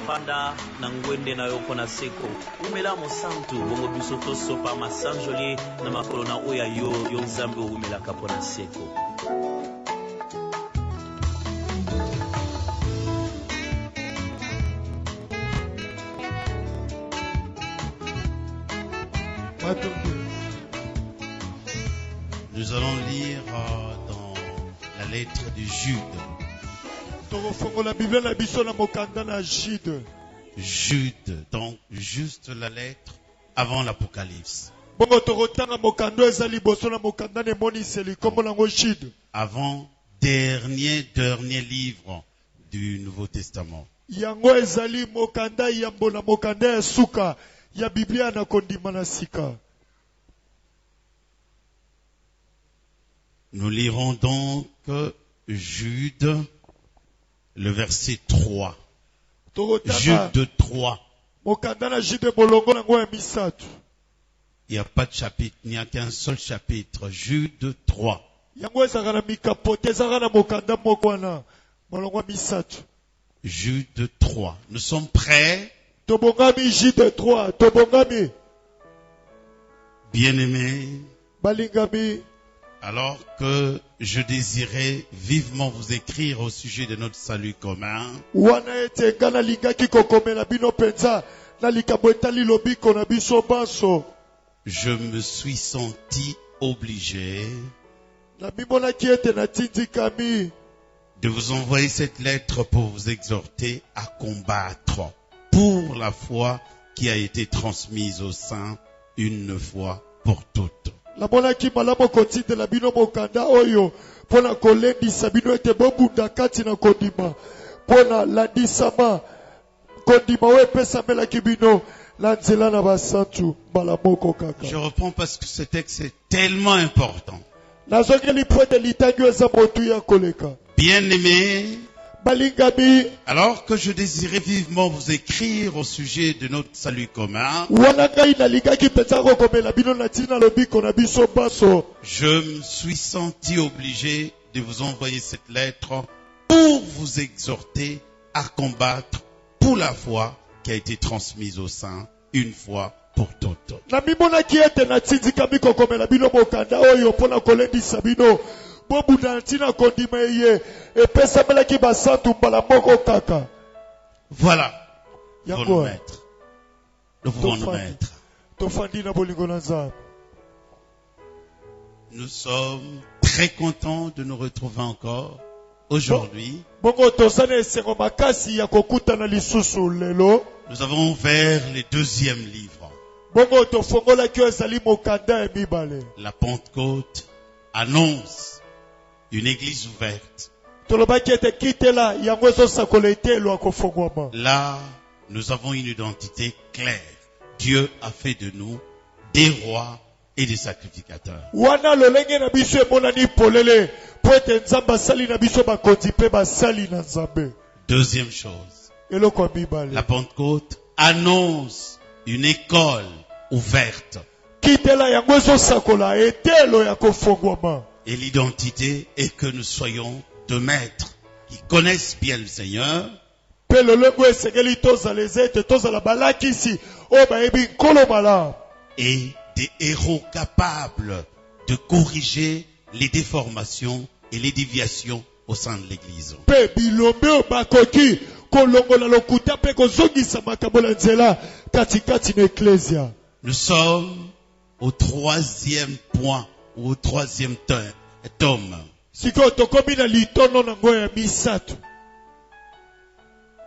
Fanda na ngwende na yoko na seko umela mosantu bongo biso to sopa masanjoli na makolo na oya yo nzambe umela kapo na seko. Nous allons lire dans la lettre de Jude. Jude, donc juste la lettre avant l'Apocalypse. Avant dernier livre du Nouveau Testament. Nous lirons donc Jude, le verset 3. Jude 3. Il n'y a pas de chapitre, il n'y a qu'un seul chapitre. Jude 3. Jude 3. Nous sommes prêts? Bien-aimés, alors que je désirais vivement vous écrire au sujet de notre salut commun, je me suis senti obligé de vous envoyer cette lettre pour vous exhorter à combattre pour la foi qui a été transmise aux saints une fois pour toutes. Je reprends parce que ce texte est tellement important. Bien-aimés, alors que je désirais vivement vous écrire au sujet de notre salut commun, je me suis senti obligé de vous envoyer cette lettre pour vous exhorter à combattre pour la foi qui a été transmise aux saints une fois pour toutes. Voilà. Nous pouvons nous mettre. Nous sommes très contents de nous retrouver encore aujourd'hui. Nous avons ouvert les deuxièmes livres. La Pentecôte annonce une église ouverte. Là, nous avons une identité claire. Dieu a fait de nous des rois et des sacrificateurs. Deuxième chose, la Pentecôte annonce une école ouverte. Et l'identité est que nous soyons deux maîtres qui connaissent bien le Seigneur et des héros capables de corriger les déformations et les déviations au sein de l'Église. Nous sommes au troisième point ou au troisième tome.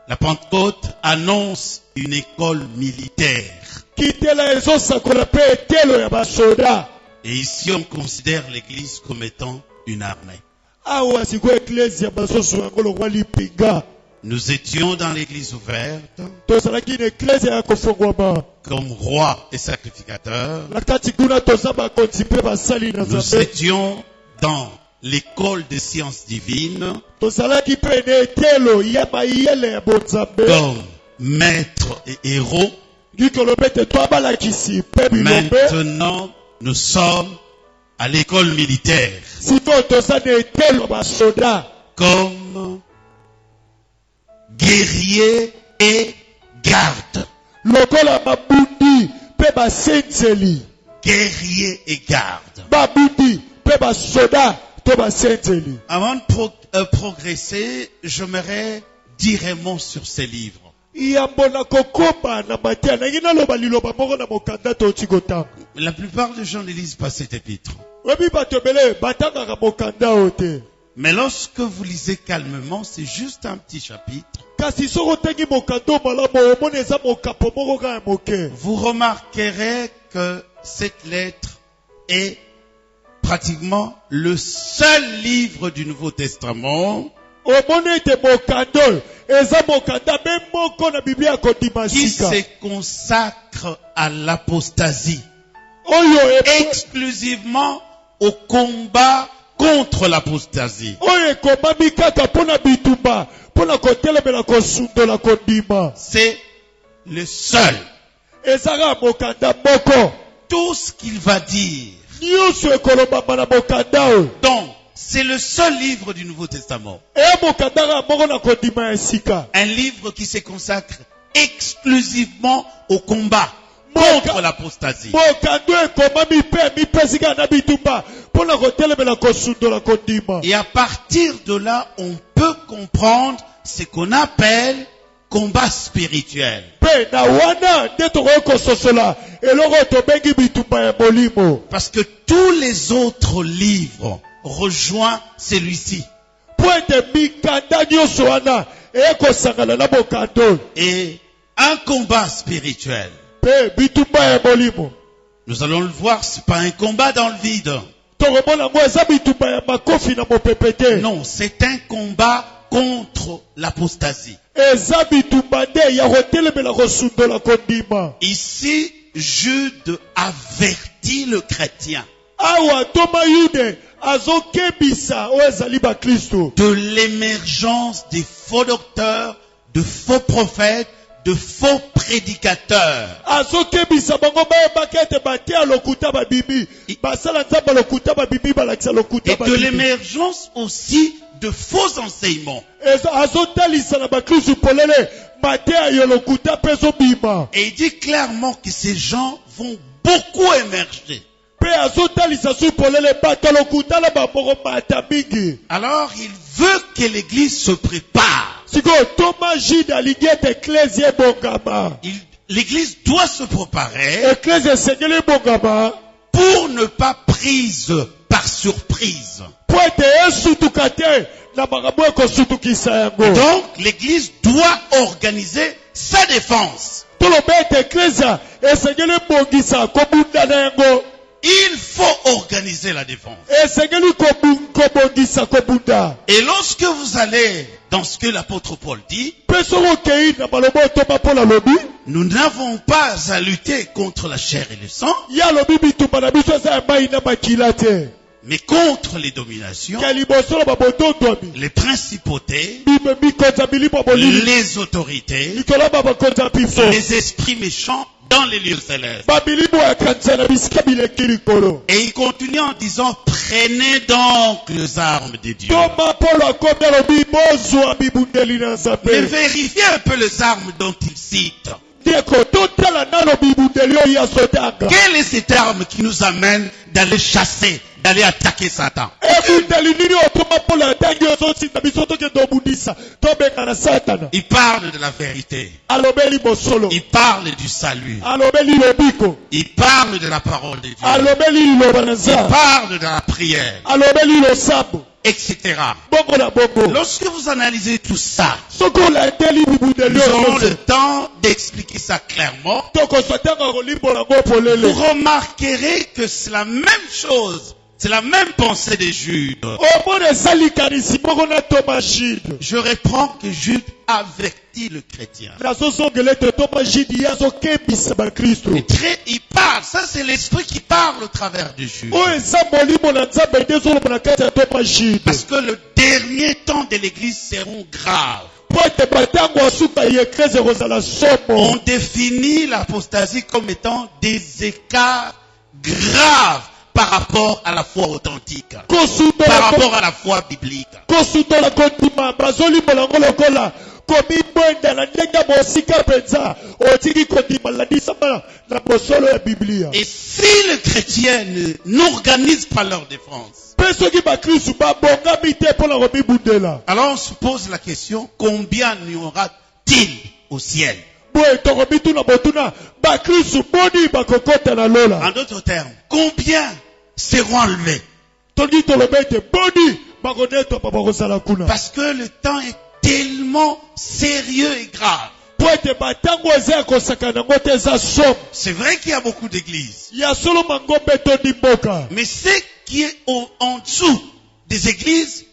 La Pentecôte annonce une école militaire. Et ici on considère l'Église comme étant une armée. Nous étions dans l'Église ouverte comme rois et sacrificateurs. Nous étions dans l'école des sciences divines comme maîtres et héros. Maintenant, nous sommes à l'école militaire comme guerrier et garde. lokola babundi pe basenzeli Guerrier et garde. babundi pe basoda to basenzeli. Avant de progresser, j'aimerais dire un mot sur ces livres. yambo na kokoba na matia na ngina loba liloba moko na mokanda to chikotanga. La plupart des gens ne lisent pas cet épître. Webi batobele batanga mokanda ote. Mais lorsque vous lisez calmement, c'est juste un petit chapitre. Kasi soko tengi mokando malamo omoneza mokapo moko ka moke. Vous remarquerez que cette lettre est pratiquement le seul livre du Nouveau Testament Omonete mokando eza mokanda be moko na Biblia qui kondimasika. se consacre à l'apostasie, Oyo exclusivement au combat contre l'apostasie. oyo ekomami kaka mpona bitumba mpona kotelemela kosundola kondima. C'est le seul. Ezaka mokanda moko Tout ce qu'il va dire. nyonso ekolobama na mokanda oyo. Donc, c'est le seul livre du Nouveau Testament. Eya mokanda kaka moko na kondima ya sika. Un livre qui se consacre exclusivement au combat contre l'apostasie. Mokando ekomami mpe mipesika na bitumba mpona kotelemela kosundola kondima. Et à partir de là, on peut comprendre ce qu'on appelle combat spirituel. Mpe na wana nde tokoki kososola eloko tobengi bitumba ya molimo. Parce que tous les autres livres rejoignent celui-ci. Po ete mikanda nyonso wana ekosangana na mokando Et un combat spirituel, mpe bitumba ya molimo. nous allons le voir, c'est pas un combat dans le vide. Tokomona ngo eza bitumba ya makofi na mopepe te. Non, c'est un combat contre l'apostasie. Eza bitumba nde ya kotelemela kosundola kondima. Ici, Jude avertit le chrétien Awa toma yude azokebisa oyo ezali bakristo de l'émergence des faux docteurs, de faux prophètes, de faux prédicateurs. azokebisa bango bayebaki ete batia lokuta babimi basala nzambe lokuta babimi balakisa lokuta Et de babimi. l'émergence aussi de faux enseignements. Azotalisa na bakristo polele mateya yo lokuta mpe ezobima. Et il dit clairement que ces gens vont beaucoup émerger. Mpe azotalisa su polele bato lokuta na bamoko mata mingi. Alors il veut que l'Église se prépare. Sikoyo toma jide alingi ete eklezia ebongama. L'Église doit se préparer Eklezia esengeli ebongama pour ne pas prise par surprise. po ete esutuka te na makambo ekosutukisa yango. Donc l'Église doit organiser sa défense. Toloba ete eklezia esengeli ebongisa kobunda na yango. Il faut organiser la défense. Esengeli kobongisa kobunda. Et lorsque vous allez dans ce que l'apôtre Paul dit, Mpe soko okei na maloba otoma mpo na lobi nous n'avons pas à lutter contre la chair et le sang, ya lobi bitumba na biso eza ya mai na makila te. mais contre les dominations, Ya liboso na babotondwami les principautés, mikonza milimo ya molili les autorités, likolo ya bakonza pifo les esprits méchants dans les lieux célestes. bamilimo ya kanisa na bisika bileki likolo. Et il continue en disant, prenez donc les armes de Dieu. Toma polo akomi alobi bozwa bibundeli na Mais nzambe. vérifiez un peu les armes dont il cite. Ndeko totala nano bibundeli oyo azotanga. Quelle est cette arme qui nous amène d'aller chasser, d'aller attaquer Satan? Ebundeli nini otoma polo atangi ozosinda biso tokende obundisa tobenga na satana. Il parle de la vérité. Alobeli bosolo. Il parle du salut. Alobeli lobiko. Il parle de la parole de Dieu. Alobeli liloba na Il nzambe. parle de la prière, Alobeli losambo. etc. Bongo na bongo. Lorsque vous analysez tout ça, Soko olandeli bibundeli nous aurons oyo le temps d'expliquer ça clairement. tokosotanga kolimbola ngo polele. Vous remarquerez que c'est la même chose. C'est la même pensée de Jude. Omona eza likanisi moko na toma jide. Je reprends que Jude avertit le chrétien. nazozongela ete toma jide ye azokebisa bakristo. Il parle, ça c'est l'esprit qui parle au travers de Jude. Oyo eza molimo na nzambe nde ezoloba na kati ya toma jide. Parce que le dernier temps de l'église seront graves. Po ete batango ya suka ya eklese ekozala somo. On définit l'apostasie comme étant des écarts graves par rapport à la foi authentique, par rapport à la foi biblique. kosundola kondima bazolimbola ngo lokola okomi mwenda na ndenge mosika penza otiki kondima landisa na bosolo ya Biblia. Et si les chrétiens n'organisent pas leur défense, pesoki ba Kristo ba bongami te pona komi bundela. alors on se pose la question, combien n'y aura-t-il au ciel? Boye tokomi tuna botuna ba Kristo boni ba kokota na lola. En d'autres termes, combien seront enlevés? Toki tolobete boni ba koneto pa bakosala kuna. Parce que le temps est tellement sérieux et grave. Poete batango eza kosakana ngote za som. C'est vrai qu'il y a beaucoup d'églises. Ya solo mangombe to dimboka. Mais ce qui est en dessous des églises,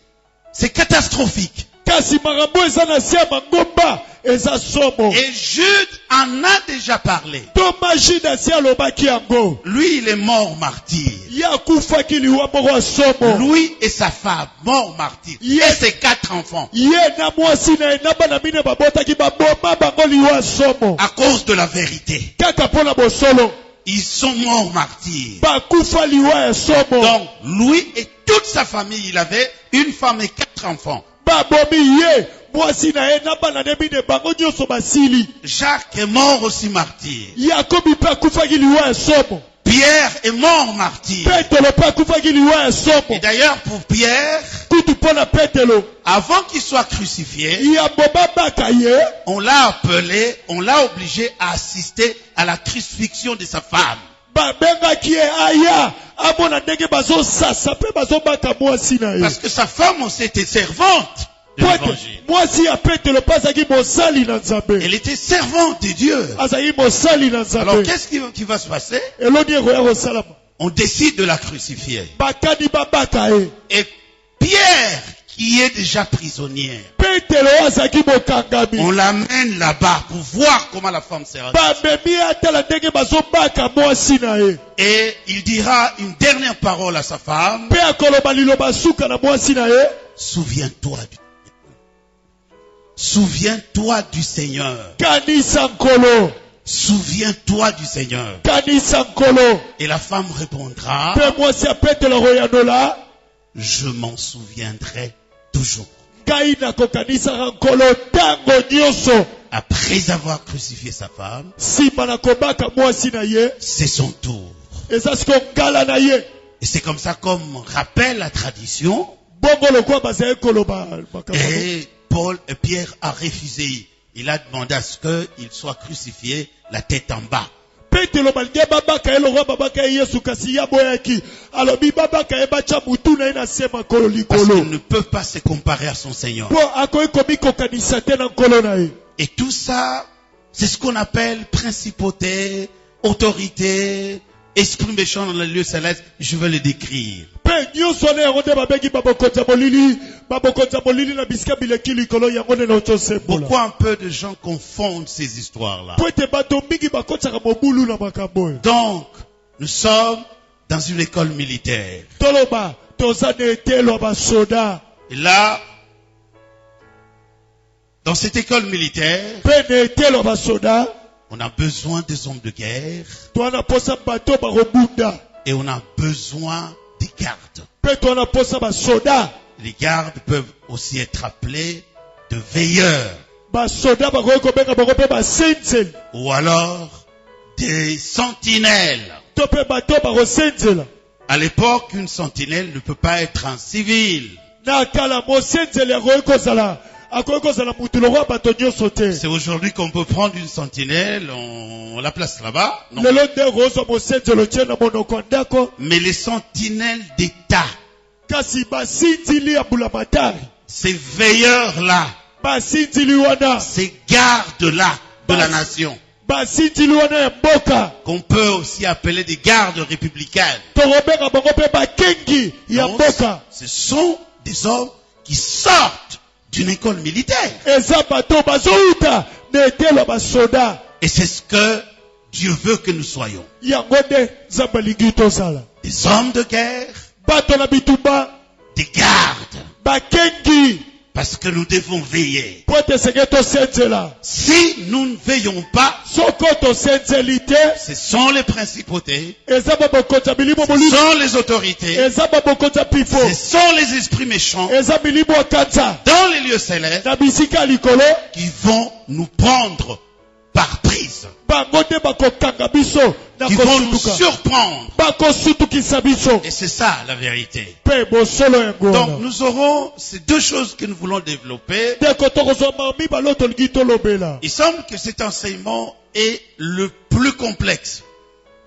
c'est catastrophique. Kasi makambo eza na sia mangomba eza somo. Et Jude en a déjà parlé. Tomaji na sia lobaki yango. Lui, il est mort martyr. Ya kufa kiliwa moko somo. Lui et sa femme, mort martyr. Yes. Et ses 4 enfants. Ye na mwasi na na bana mine babotaki baboma bango liwa somo. À cause de la vérité. Kaka pona bosolo. Ils sont morts martyrs. Ba kufa liwa ya somo. Donc, lui et toute sa famille, il avait une femme et 4 enfants. Babomi ye mwasi na ye na bana mine bango nyoso basili. Jacques est mort aussi martyr. Yakobi pa kufa kiliwa ya somo. Pierre est mort martyr. Petelo pa kufa kiliwa ya somo. Et d'ailleurs, pour Pierre, Kutu pona Petelo. avant qu'il soit crucifié, Ya boba baka ye. on l'a appelé, on l'a obligé à assister à la crucifixion de sa femme. Babengaki ye aya. Amona ndenge bazo sasa pe bazo baka mwasi na ye. Parce que sa femme aussi était servante de l'évangile. Mwasi ya Petelo pasaki mosali na Nzambe. Elle était servante de Dieu. Azaki mosali na Alors Nzambe. qu'est-ce qui va se passer? Eloni ekoya kosalama. On décide de la crucifier. Bakani babaka ye. Et Pierre, qui est déjà prisonnier, Petelo azaki mokangami. on l'amène là-bas pour voir comment la femme sera. Bamemi atala ndenge bazo baka mwasi na ye. Et il dira une dernière parole à sa femme. Pe akoloba liloba suka na mwasi na ye. Souviens-toi du Souviens-toi du Seigneur. Kanisa nkolo. Souviens-toi du Seigneur. Kanisa nkolo. Et la femme répondra, Pe mwasi ya Petelo royanola. je m'en souviendrai toujours. Ngai nakokanisaka nkolo tango nyonso. Après avoir crucifié sa femme, Sima na kobaka mwasi na ye. c'est son tour. Eza siko ngala na ye. Et c'est comme ça, comme rappelle la tradition, Bongo lokwa bazali koloba makambo. et Pierre a refusé. Il a demandé à ce qu'il soit crucifié la tête en bas. Petelo balge babaka ye lokwa babaka ye Yesu kasi ya boyaki. Alobi babaka ye bacha mutu na ye na sema kolo Parce likolo. qu'il ne peut pas se comparer à son Seigneur. Po akoyi komi kokanisa te na nkolo na ye. Et tout ça, c'est ce qu'on appelle principauté, autorité, esprit méchant dans les lieux célestes. Je vais le décrire. Pe nyonso na yango nde babengi babokonza molili. Babokonza molili na bisika bileki likolo yango nde na otosembola. Pourquoi un peu de gens confondent ces histoires-là? Po ete bato mingi bakotisaka mobulu na makambo oyo. Donc, nous sommes dans une école militaire. Toloba toza na etelo basoda. Et là, dans cette école militaire, Pe na etelo basoda. on a besoin des hommes de guerre Twana posa bato bakobunda. et on a besoin des gardes. Pe twana posa basoda. Les gardes peuvent aussi être appelés de veilleurs Basoda bakoki kobenga bango mpe basenzeli. ou alors des sentinelles. To mpe bato bakosenzela. À l'époque, une sentinelle ne peut pas être un civil. Na kala mosenzeli akoki kozala mutu lokwa bato nyonso te. C'est aujourd'hui qu'on peut prendre une sentinelle, on la place là-bas. Non. Lelo nde kozwa mosenzeli otie na monoko ya ndako. Mais les sentinelles d'État, Kasi basinzili ya bulamatari. ces veilleurs-là, Basinzili wana. ces gardes-là de la nation, Basinzili wana ya mboka. qu'on peut aussi appeler des gardes républicaines. Tokobenga bango mpe bakengi ya Donc, mboka. ce sont des hommes qui sortent d'une école militaire. Eza bato bazouta na etelo basoda. Et c'est ce que Dieu veut que nous soyons. Yango nde Nzambe alingi tozala. Des hommes de guerre, Bato na bitumba. des gardes. Bakengi. Parce que nous devons veiller. po ete senge tosenzela. Si nous ne veillons pas, Soko tosenzeli te, ce sont les principautés, eza babokonzi ya milimo ce molimo, sont les autorités, eza babokonzi ya pifo, ce sont les esprits méchants eza milimo ya kanza dans les lieux célestes na bisika ya likolo, qui vont nous prendre par prise, bango nde bakokanga biso na qui vont nous kosutuka, surprendre. bakosutukisa biso Et c'est ça la vérité. mpe bosolo yango Donc wana. nous aurons ces deux choses que nous voulons développer. ndeko tokozwa mibale oyo tolingi tolobela Il semble que cet enseignement est le plus complexe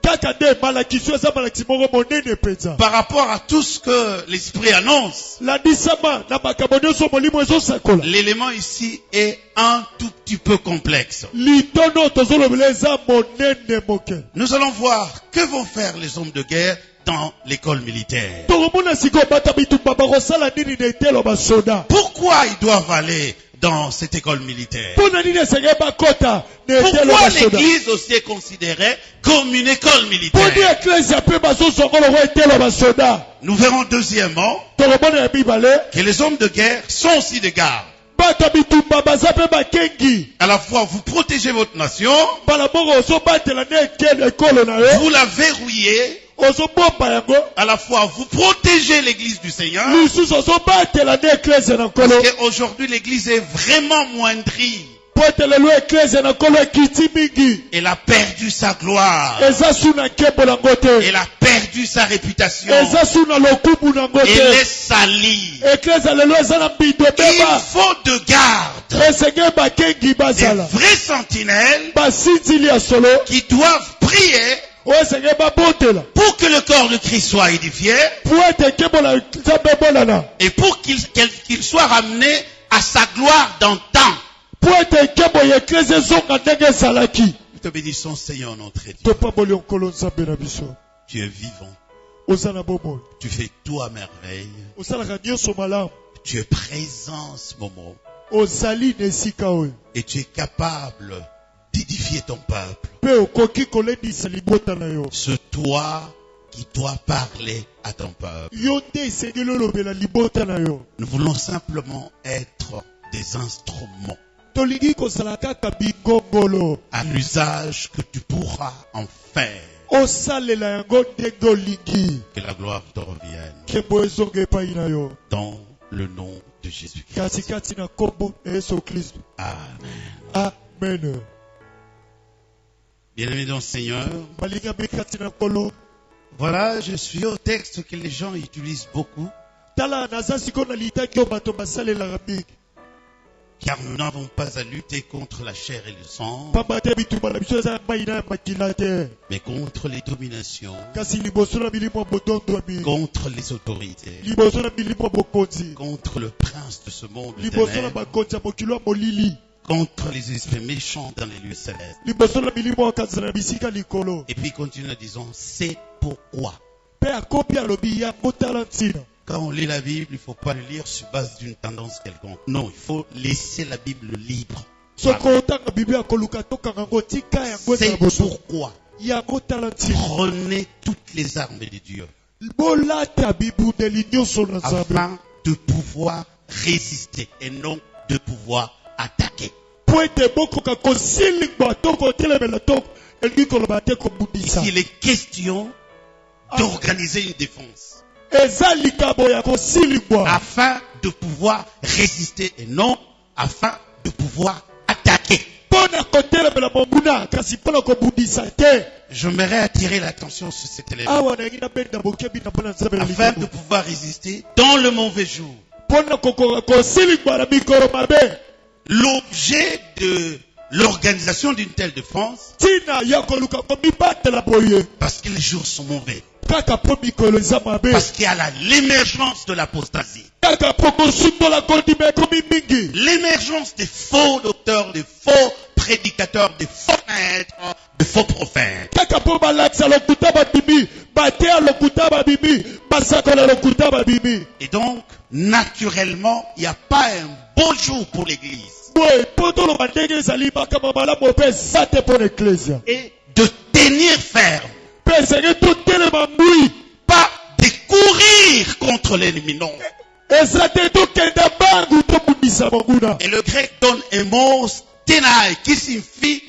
kaka nde malakisi oyo eza malakisi moko monene mpenza par rapport à tout ce que l'Esprit annonce. landisama na makambo nyonso molimo ezosakola. L'élément ici est un tout petit peu complexe. litono tozolobela eza monene moke. Nous allons voir que vont faire les hommes de guerre dans l'école militaire. tokomona sikoyo bata bitumba bakosala nini na etelo basoda. Pourquoi ils doivent aller dans cette école militaire? mpo na nini esengeli bakota na etelo Pourquoi basoda. l'église aussi est considérée comme une école mpo ni militaire? eklesia mpe bazozongoloko etelo basoda. Nous verrons deuxièmement tokomona ya mibale que les hommes de guerre sont aussi des gardes. bata bitumba baza mpe bakengi. À la fois, vous protégez votre nation, mbala moko ozobatela na ekolo na yo vous la verrouillez, ozobomba yango. à la fois, vous protégez l'église du Seigneur, lisusu ozobatela na eklesia na nkolo. parce qu'aujourd'hui, l'église est vraiment moindrie. po ete lelo eklesia na nkolo ekiti mingi. Elle a perdu sa gloire. eza su na nkembo nango te. Elle a perdu sa réputation. eza su na lokumu nango Elle est te. salie. eklesia lelo eza na mbindo Il beba. faut de garde, esengeli bakengi des bazala. vrais sentinelles basinzili ya solo qui doivent prier oyo esengeli babotela. pour que le corps de Christ soit édifié po ete nkembo na nzambe emonana. et pour qu'il soit ramené à sa gloire d'antan. po ete nkembo ya eklesia ezonga ndenge ezalaki. Nous te bénissons, Seigneur notre Dieu. topamboli nkolo nzambe na biso. Tu es vivant. oza na bomoi. Tu fais tout à merveille. osalaka nyonso malamu. Tu es présent en ce moment. ozali na esika oyo. Et tu es capable d'édifier ton peuple. mpe okoki kolendisa libota na yo. C'est toi qui dois parler à ton peuple. yo nde esengeli olobela libota na yo. Nous voulons simplement être des instruments tolingi kozala kaka bingongolo. à l'usage que tu pourras en faire. osalela yango ndenge olingi. Que la gloire te revienne. nkembo ezonga epai na yo. Dans le nom de Jésus-Christ. katikati na nkombo ya yesu kristo. Amen. amen. Bien-aimé dans le Seigneur, balingami kati na nkolo. voilà, je suis au texte que les gens utilisent beaucoup, tala naza sikoyo na litaki oyo bato basalelaka mingi. car nous n'avons pas à lutter contre la chair et le sang, pamba te bitumba na biso eza ya mai na ya makila te. mais contre les dominations, kasi liboso na milimo ya bodondoami. contre les autorités, liboso na milimo ya bokonzi. contre le prince de ce monde de liboso na ténèbres, bakonzi ya mokili ya molili. contre les esprits méchants dans les lieux célestes. liboso na milimo ya kanzela na bisika likolo. Et puis il continue en disant, c'est pourquoi. mpe akopi alobi yango tala ntina. Quand on lit la Bible, il ne faut pas le lire sur base d'une tendance quelconque. Non, il faut laisser la Bible libre. soki otanga biblia koluka tokanga yango tika yango C'est eza boso. pourquoi. yango tala ntina. Prenez toutes les armes de Dieu bolata bibundeli nyonso na nzambe. afin de pouvoir résister et non de pouvoir attaquer. po ete bokoka kosilingwa to kotelemela to elingi koloba te kobundisa. Ici, il est question d'organiser une défense eza likambo ya kosilingwa. afin de pouvoir résister et non afin de pouvoir attaquer. mpo na kotelemela monguna kasi mpo na kobundisa te. J'aimerais attirer l'attention sur cet élément awa nangi nabenda bokebi na mpo na nzambe na afin de likambo. pouvoir résister dans le mauvais jour. mpo na kokoka kosilingwa na mikolo mabe. L'objet de l'organisation d'une telle défense, ntina ya koluka komibatela boye. parce que les jours sont mauvais, kaka mpo mikolo eza mabe. parce qu'il y a l'émergence de l'apostasie, kaka mpo kosundola kondima ekomi mingi. l'émergence des faux docteurs, des faux prédicateurs, des faux maîtres, des faux prophètes. kaka mpo balakisa lokuta babimi. bateya lokuta babimi. basakola lokuta babimi. Et donc, naturellement, il n'y a pas un beau jour pour l'église. boye mpo toloba ndenge ezali makambo malamu mpe eza te mpo na eklesia. Et de tenir ferme, mpe ezali totelema mbui. pas de courir contre l'ennemi, non. eza te tokenda bangu tobundisa kobimisa monguna. Et le grec donne un mot stenai qui signifie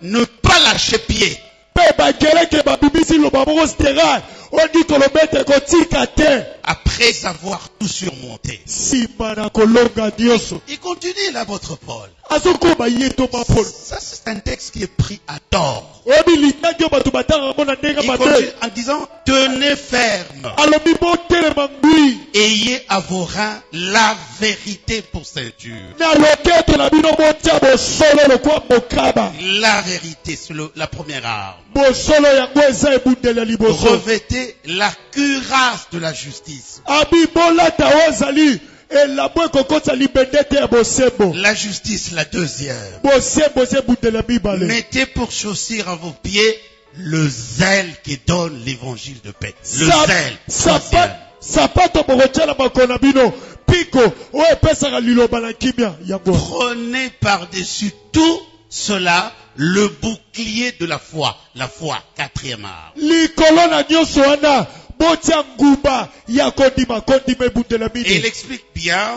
ne pas lâcher pied. Pe bakeleke babimisi loba moko sterai. Odi kolobete kotika te. Après avoir tout surmonté. Simba na kolonga nyonso. Il continue l'apôtre Paul. Azokoba yeto mapolo. Ça, c'est un texte qui est pris à tort. Obi linagyo batu batanga mona ndenga Il mabe. continue en disant, tenez ferme. Alobi botere mangui. Ayez à vos reins la vérité pour ceinture. Na loketo na bino botia bosolo lokwa mokaba. La vérité, c'est la première arme. Bosolo yango eza ebundela liboso. Revêtez la cuirasse de la justice. Abi bolata ozali elabwe kokota libendete ya bosembo. La justice, la deuxième. Bosembo ze bundela bibale. Mettez pour chaussure à vos pieds le zèle qui donne l'évangile de paix. Le zèle. troisième. Sapato bokotiala makona bino. Piko o epesaka liloba na kimia yango. Prenez par-dessus tout cela le bouclier de la foi. La foi, quatrième arme. Likolo na nyonso wana botia nguba ya kondima kondima ebundela Et bino. il explique bien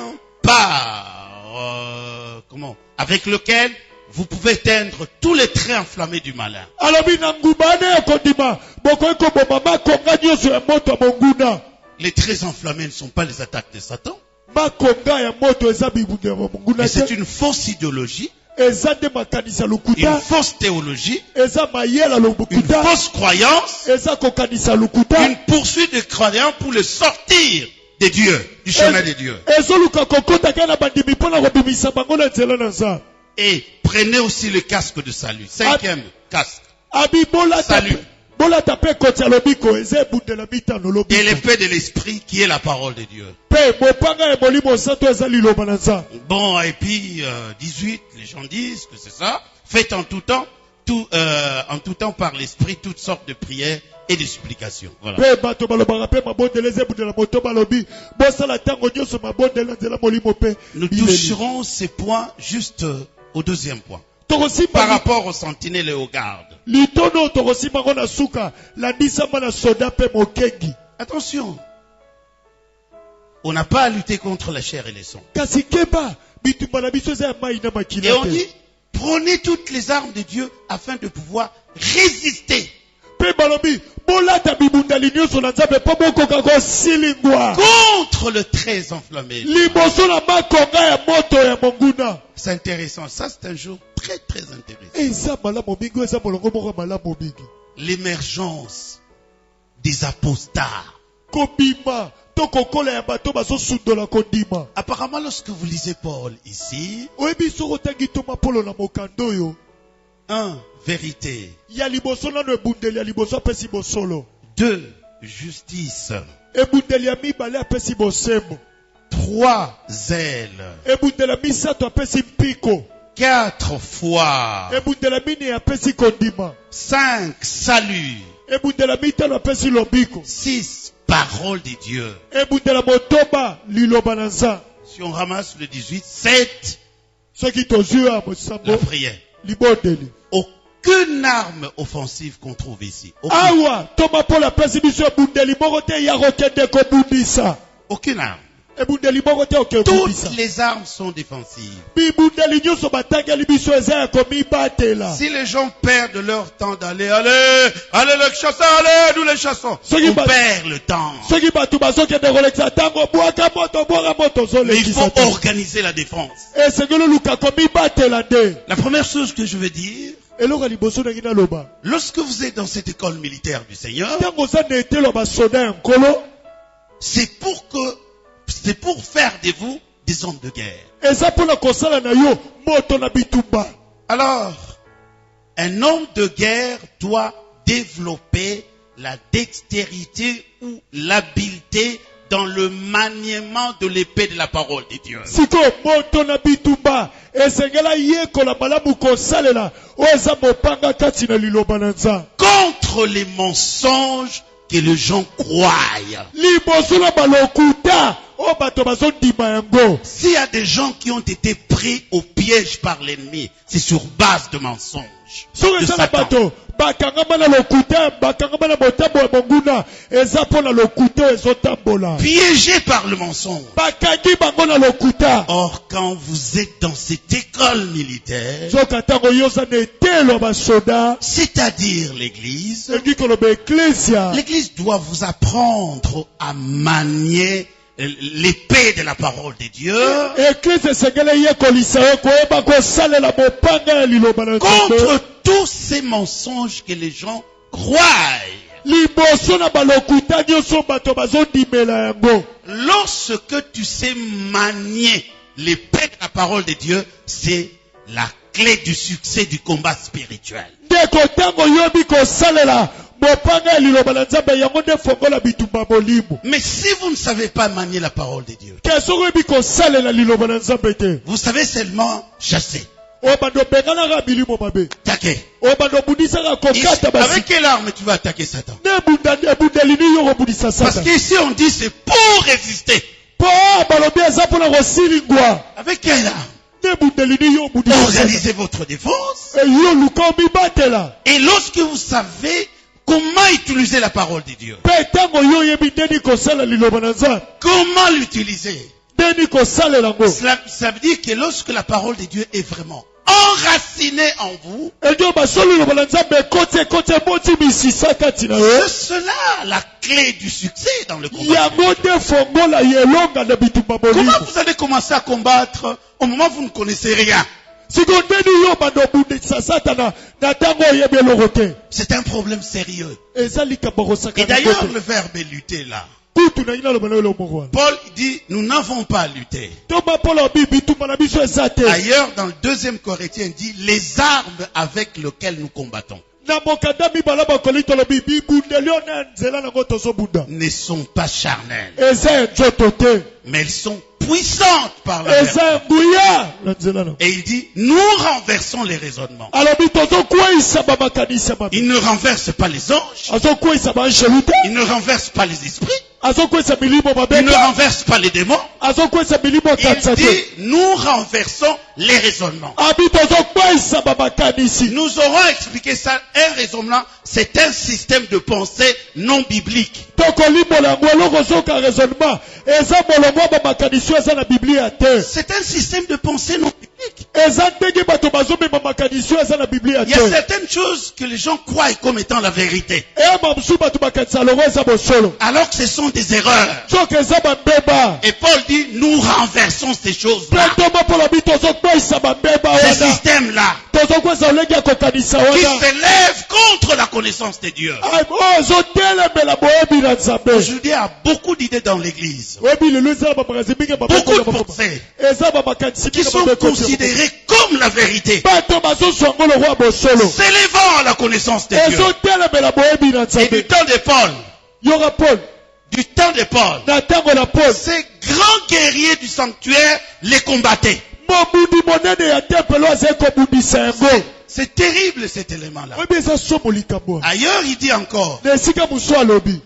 avec lequel vous pouvez éteindre tous les traits enflammés du malin. Alobi na nguba ne ya kondima bokoki koboma makonga nyonso ya moto ya monguna. Les traits enflammés ne sont pas les attaques de Satan. Makonga ya moto eza bibundela monguna. Mais c'est une fausse idéologie, Eza de makanisa une lukuta. fausse théologie, Eza mayela une lukuta. fausse croyance, Eza kokanisa lukuta. une poursuite de croyants pour les sortir de Dieu, du chemin de Dieu. Ezoluka kokota kana bandimi pona kobimisa bango na nzela na nza. Et prenez aussi le casque de salut. Cinquième casque. Abi bola Salut. bola tape koti alobiko eza ebundela mitano Et lobiko. l'épée de l'esprit qui est la parole de Dieu. Pe mopanga ya molimo santo eza liloba na nza. Bon, et puis 18, les gens disent que c'est ça. Faites en tout temps, en tout temps par l'esprit, toutes sortes de prières et de supplications. Voilà. Pe bato balobaka pe mabondela eza ebundela moto balobi. Bosala tango nyonso mabondela nzela molimo pe. Nous toucherons ces points juste au deuxième point. Par Tokosimba rapport aux sentinelles et aux gardes. litono tokosimba ngo na suka landisama na soda pe mokengi. Attention. On n'a pas à lutter contre la chair et les sangs. Kasi keba bitumba na biso eza ya mai na makila Et on te. dit, prenez toutes les armes de Dieu afin de pouvoir résister Pe balobi bolata bibundali nyonso na nzambe po bokoka kosilingwa. contre le très enflammé. Liboso na makonga ya moto ya monguna. C'est intéressant. Ça, c'est un jour très, très intéressant. Eza malamu mingi eza molongo moko malamu mingi. L'émergence des apostats. Kobima to kokola ya bato bazosundola kondima. Apparemment, lorsque vous lisez Paul ici, Oyebi soko tangi to mapolo na mokando oyo. 1. Vérité. Ya liboso nano ebundeli ya liboso apesi bosolo. 2. Justice. Ebundeli ya mibale apesi bosembo. 3. Zèle. Ebundeli ya misato apesi mpiko. 4. Foi. Ebundeli ya mine apesi kondima. 5. Salut. Ebundeli ya mitano apesi lobiko. 6. Parole de Dieu. Ebundeli ya motoba liloba na nza. Si on ramasse le 18, 7. Soki tozwi ya mosambo La prière. libondeli. Aucune arme offensive qu'on trouve ici. Aucune, Awa toma pola apesi biso ebundeli moko te ya kokende kobundisa. aucune arme. Ebundeli moko te okebundisa. Toutes les armes sont défensives. Bibundeli nyonso batangeli biso eza ya komibatela. Si les gens perdent leur temps d'aller, allez les chassons, allez, nous les chassons. Soki On ba- perd le temps. Soki bato bazokende kolekisa ntango bwaka moto Mais il faut ozolekisa te. organiser la défense. Esengeli oluka komibatela nde. La première chose que je veux dire, Eloko ya liboso nangi naloba. lorsque vous êtes dans cette école militaire du Seigneur, Ntango oza na etelo basoda ya nkolo, c'est pour faire de vous des hommes de guerre. eza mpona kosala na yo moto na bitumba. Alors, un homme de guerre doit développer la dextérité ou l'habileté dans le maniement de l'épée de la parole de Dieu. Siko moto na bitumba esengela yekola malamu kosalela oyo eza mopanga kati na liloba na nza. Contre les mensonges que les gens croient. Liboso na balokuta oyo bato bazondima yango. S'il y a des gens qui ont été pris au piège par l'ennemi, c'est sur base de mensonges. Soki De eza na Satan. bato bakangama na lokuta bakangama na botambo ya monguna eza mpo na lokuta ezotambola piégés par le mensonge. bakangi bango na lokuta. Or, quand vous êtes dans cette école militaire, zoka ntango yoza na etelo ya basoda c'est-à-dire l'église, elingi koloba eklesia l'église doit vous apprendre à manier l'épée de la parole de Dieu eklise esengeli yekolisa yo koyeba kosalela mopanga ya liloba na contre Nzambe tous ces mensonges que les gens croient. liboso na balokuta nyonso bato bazondimela yango. Lorsque tu sais manier l'épée de la parole de Dieu, c'est la clé du succès du combat spirituel. ndeko ntango yobi kosalela mopanga ya liloba na Nzambe yango nde fongola bitumba molimo. Mais si vous ne savez pas manier la parole de Dieu, ke soki oyebi kosalela liloba na Nzambe te vous savez seulement chasser, oyo bando obenganaka bilimo mabe attaquer. oyo bando obundisaka kokata Avec basi quelle arme tu vas attaquer Satan? ebundeli nini yo kobundisa Parce Satan qu'ici on dit c'est pour résister. mpo balobi eza mpona kosilingwa Avec quelle arme? nebundeli nini yo obundisa Satan Organisez votre défense. eyo luka omibatela Et lorsque vous savez comment utiliser la parole de Dieu, mpe ntango yo oyebi ndeni kosala liloba na Nzambe comment l'utiliser, ndeni kosalela ngo ça veut dire que lorsque la parole de Dieu est vraiment enracinée en vous, ejo baso liloba na Nzambe ekoti eboti misisa kati na yo c'est cela la clé du succès dans le combat. yango nde fongola yelonga na bitumba molimo. Comment vous allez commencer à combattre au moment où vous ne connaissez rien? siko ndeni yo bando obundisa Satana na ntango oyebi eloko te C'est un problème sérieux. eza likambo Et kosakana d'ailleurs, le verbe lutter là, kutu na ina loba na yo lomoko wana Paul dit, nous n'avons pas à lutter. toma mpona obi bitumba na biso eza te Ailleurs, dans le 2 Corinthiens, il dit, les armes avec lesquelles nous combattons na mokanda mibala bakoli tolobi bibundeli oyo na nzela nango tozobunda ne sont pas charnelles, eza nzoto te mais elles sont puissantes par le verbe. eza nguya na nzela nango Et il dit, nous renversons les raisonnements. alobi tozokweyisa bamakanisi ya mabe Il ne renverse pas les anges, azokweyisa baangelu te il ne renverse pas les esprits, azokweyisa milimo mabe il ne te renverse pas les démons. azokweyisa milimo Il kanisa te dit, nous renversons les raisonnements. abi tozokweyisa bamakanisi. Nous aurons expliqué ça. Un raisonnement, c'est un système de pensée non biblique. tokolimbola yango eloko ozoka raisonnement eza molongo ya bamakanisi oyo eza na biblia te C'est un système de pensée non biblique. eza ndenge bato bazomema makanisi oyo eza na biblia Il y a te certaines choses que les gens croient comme étant la vérité, eyamba mosusu bato bakanisa longo eza bosolo alors que ce sont des erreurs. soki eza bambeba Et Paul dit, nous renversons ces mpe choses-là, toma mpo lobi tozokweyisa bambeba ces wana systèmes-là tozokweyisa lolenge ya kokanisa qui wana s'élèvent contre la connaissance de Dieu. oyo ozotelemela boyebi na nzambe Aujourd'hui, il y a beaucoup d'idées dans l'église, oyebi lelo eza na bamakanisi mingi beaucoup de pensées eza bamakanisi qui mingi sont considérées comme la vérité, bato bazozwa yango lokwa ya bosolo s'élevant à la connaissance de Dieu. ezotelemela boyebi na Et nzambe du temps de Paul, yoka paul du temps de Paul, na ntango na paul ces grands guerriers du sanctuaire les combattaient. mobundi monene ya tempelo azali kobundisa yango C'est terrible cet élément-là. oyebi eza somo likambo Ailleurs, il dit encore, na esika mosu alobi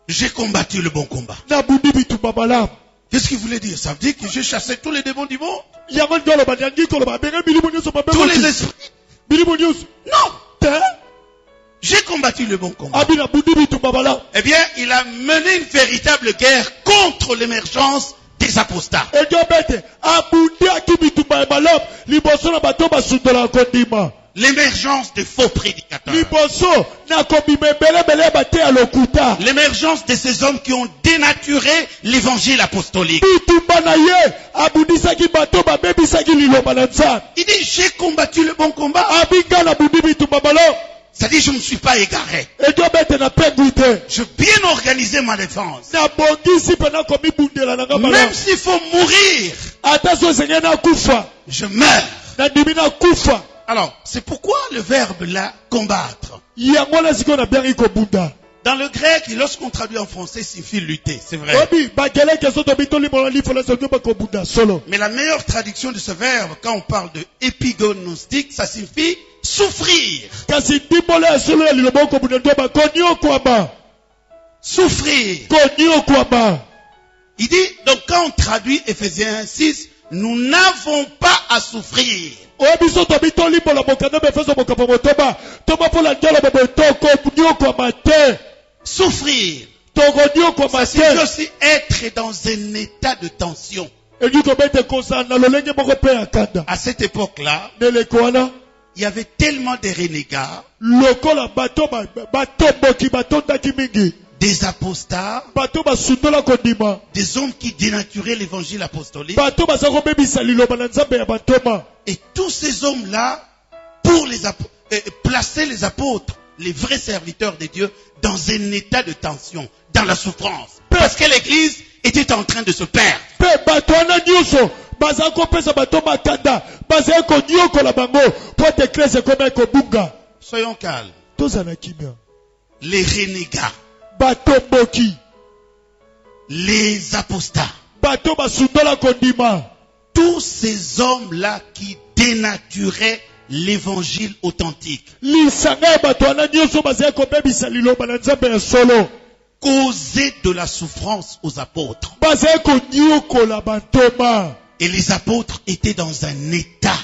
j'ai combattu le bon combat. nabundi bitumba malamu Qu'est-ce qu'il voulait dire? Ça veut dire que j'ai chassé tous les démons du monde, yango nde oloba nyangi koloba abenga milimo nyonso tous les mabe esprits. milimo nyonso Non, te j'ai combattu le bon combat. abi nabundi bitumba malamu Eh bien, il a mené une véritable guerre contre l'émergence des apostats. edyobete abundiaki bitumba ya malamu liboso na bato basundolaka kondima L'émergence de faux prédicateurs. liboso na kobima ebelebele ya bateya lokuta L'émergence de ces hommes qui ont dénaturé l'évangile apostolique. bitumba na ye abundisaki bato babebisaki liloba na nzambe Il dit, j'ai combattu le bon combat. abinga nabundi bitumba malamu C'est-à-dire, je ne me suis pas égaré. edyobete napengwi te J'ai bien organisé ma défense. nabongisi mpe nakomibundela nanga Même malamu s'il faut mourir, ata so esengeli nakufa je meurs. nandimi nakufa Alors, c'est pourquoi le verbe là, combattre. yango wana sikoyo nabiangi kobunda Dans le grec, lorsqu'on traduit en français, signifie lutter, c'est vrai. obi bageleke so tobitolimola lifola soki bakobunda solo Mais la meilleure traduction de ce verbe, quand on parle de épigonostique, ça signifie souffrir. kasi ndimbola ya solo ya liloba okobunda ndoba koniokwama Souffrir. koniokwama Il dit, donc quand on traduit Ephésiens 6, nous n'avons pas à souffrir. oyebiso tobito limbola mokanda befeso mokapo motoba toma pola ndialo bobotoko nyoko mate Souffrir, tokonyoko c'est mate aussi être dans un état de tension. ejuko bete kosa na lolenge moko pe akanda À cette époque-là, neleko wana il y avait tellement de renégats, lokola bato batomboki batondaki mingi des apostats, bato basundola kondima des hommes qui dénaturaient l'évangile apostolique. bato baza kobebisa liloba na nzambe ya bantoma Et tous ces hommes-là, pour placer les apôtres, les vrais serviteurs de Dieu, dans un état de tension, dans la souffrance. Parce que l'église était en train de se perdre. pe bato wana nyonso baza kopesa bato makanda baza konyokola bango po ete eklese ekoma ekobunga Soyons calmes. tozala kimia Les renégats, batomboki les apostats, bato basundola kondima tous ces hommes-là qui dénaturaient l'évangile authentique, lisanga ya bato wana nyonso bazali kobebisa liloba na nzambe ya solo causaient de la souffrance aux apôtres. bazali konyokola bantoma Et les apôtres étaient dans un état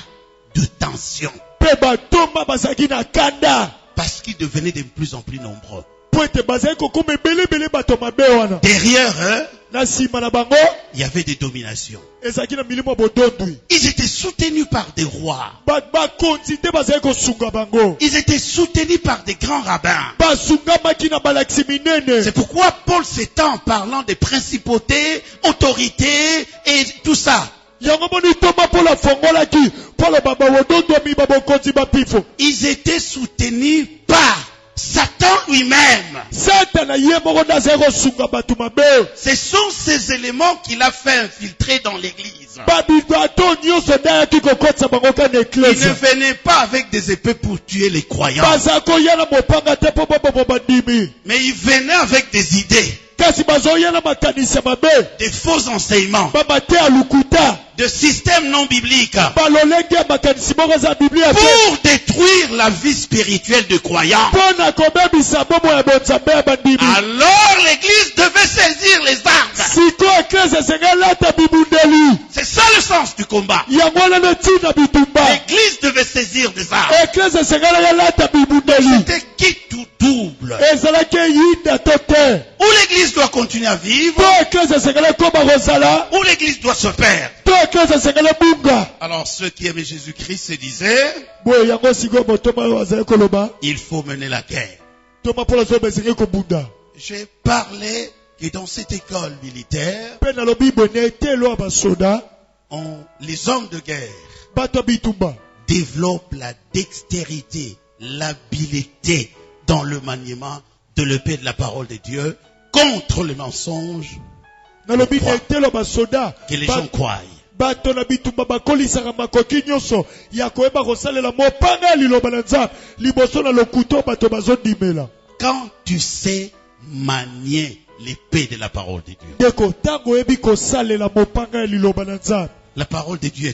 de tension pe bantoma bazalaki na kanda parce qu'ils devenaient de plus en plus nombreux. po ete bazali kokoma ebelebele bato mabe wana Derrière eux, na nsima na bango il y avait des dominations. ezalaki na milimo ya bodondwi Ils étaient soutenus par des rois. bakonzi te bazali kosunga bango Ils étaient soutenus par des grands rabbins. basungamaki na balakisi minene C'est pourquoi Paul s'étend en parlant des principautés, autorités et tout ça. yango moni toma mpola afongolaki mpola babawodondomi babokonzi bapifo Ils étaient soutenus par Satan lui-même. satana ye moko nde azali kosunga bato mabe Ce sont ces éléments qu'il a fait infiltrer dans l'église. bato nyonso nde ayaki kokotisa bango kana Ils ne eklese venaient pas avec des épées pour tuer les croyants, baza koya na mopanga te mpo babobo bandimi mais ils venaient avec des idées, kasi bazoya na makanisi ya mabe des faux enseignements, bamate ya lukuta de systèmes non bibliques balolenge ya makanisi moko eza biblia te pour détruire la vie spirituelle de croyants. mpo na kobebisa bomo ya bonzambe ya bandimi Alors l'église devait saisir les armes. sikoyo eklese esengeli lata bibundeli C'est ça le sens du combat. yango wana na ntina bitumba L'église devait saisir des armes. eklese esengelaki lata bibundeli C'était quitte ou double. ezalaki eyinda to te Ou l'église doit continuer à vivre, to eklese esengeli koma kozala ou l'église doit se perdre. to eklese esengeli bunga Alors ceux qui aimaient Jésus-Christ se disaient, boye yango sikoyo botoma oyo azali koloba il faut mener la guerre. toma mpola zoba esengeli kobunda J'ai parlé que dans cette école militaire, mpe nalobi bone etelo ya basoda les hommes de guerre bato ya bitumba développent la dextérité, l'habileté dans le maniement de l'épée de la parole de Dieu contre le mensonge nalobi na etelo ya basoda que les gens croient. bato na bitumba bakolisaka makoki nyonso ya koyeba kosalela mopanga ya liloba na nzambe liboso na lokuto bato bazondimela Quand tu sais manier l'épée de la parole de Dieu, ndeko ntango oyebi kosalela mopanga ya liloba na nzambe la parole de Dieu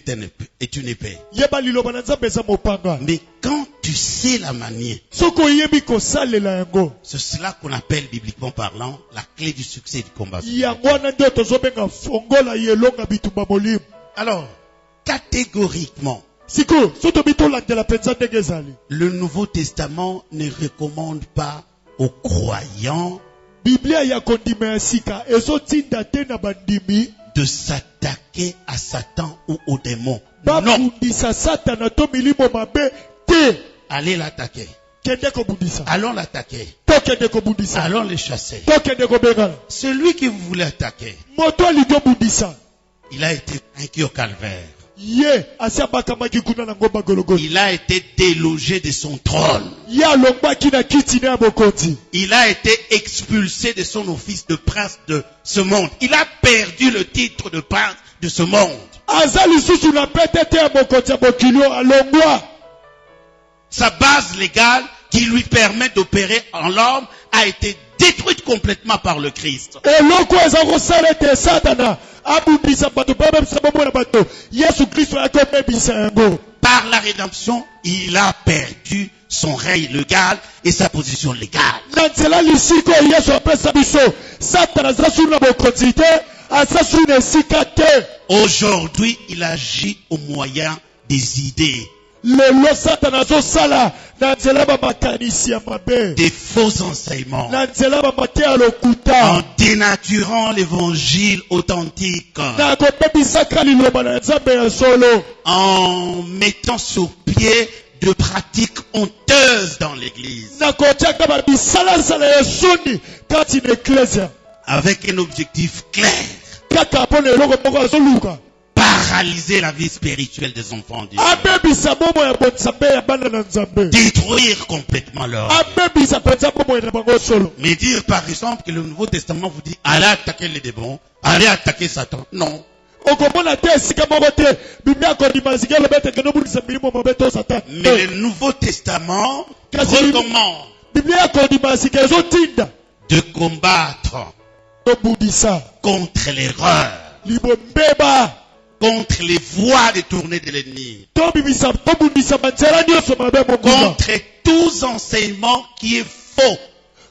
est une épée. yeba liloba na nzambe eza mopanga Mais quand tu sais la manier, soki oyebi kosalela yango c'est cela qu'on appelle bibliquement parlant la clé du succès du combat. yango wana nde tozobenga fongola yelonga bitumba molimo Alors, catégoriquement, sikoyo so tobi tolandela mpenza ndenge ezali le Nouveau Testament ne recommande pas aux croyants biblia ya kondima ya sika ezotinda te na bandimi de s'attaquer à Satan ou aux démons. Non, babundisa satana to milimo mabe te allez l'attaquer. kende kobundisa Allons l'attaquer. tokende kobundisa Allons le chasser. tokende kobengana Celui que vous voulez attaquer, moto alingi obundisa il a été vaincu au calvaire. ye asi abakamaki kuna na ngomba gologoli Il a été délogé de son trône. ye alongwaki na kiti ne ya bokonzi Il a été expulsé de son office de prince de ce monde. Il a perdu le titre de prince de ce monde. aza lisusu na pete te ya mokonzi ya mokili alongwa Sa base légale qui lui permet d'opérer en l'homme a été détruite complètement par le Christ. eloko eza kosala ete satana abundisa bato mpe abebisa bomoi na bato yesu kristo ayaki omebisa yango Par la rédemption, il a perdu son règne légal et sa position légale. na nzela lisiko yesu apesa biso satana aza sulu na bokonzi te asasu na esika te. Aujourd'hui, il agit au moyen des idées, Lelo Satan azosala na nzela ba makanisi ya mabe. des faux enseignements, Na nzela ba matea lokuta. en dénaturant l'évangile authentique, Na kobebisaka liloba na Nzambe ya solo. en mettant sur pied de pratiques honteuses dans l'église, Na kotiaka ba bisalasala ya soni kati na eklesia. avec un objectif clair: Kaka pona eloko moko azoluka. paralyser la vie spirituelle des enfants de Dieu, Abebisa bomo ya bonzambe ya bana na Nzambe. détruire complètement leur vie. Abebisa penza bomo ya bango solo. Mais dire par exemple que le Nouveau Testament vous dit allez attaquer les démons, allez attaquer Satan. Non. Okomona te esika moko te. Biblia kondima esika lobete keno bulisa milimo mabeto Satan. Mais le Nouveau Testament Kasi recommande Biblia kondima esika ezotinda. de combattre Tobundisa. contre l'erreur, Libombeba. contre les voies détournées de l'ennemi, Tobibisa tobundisa banzela nyonso mabe mokuba. contre tous enseignements qui est faux,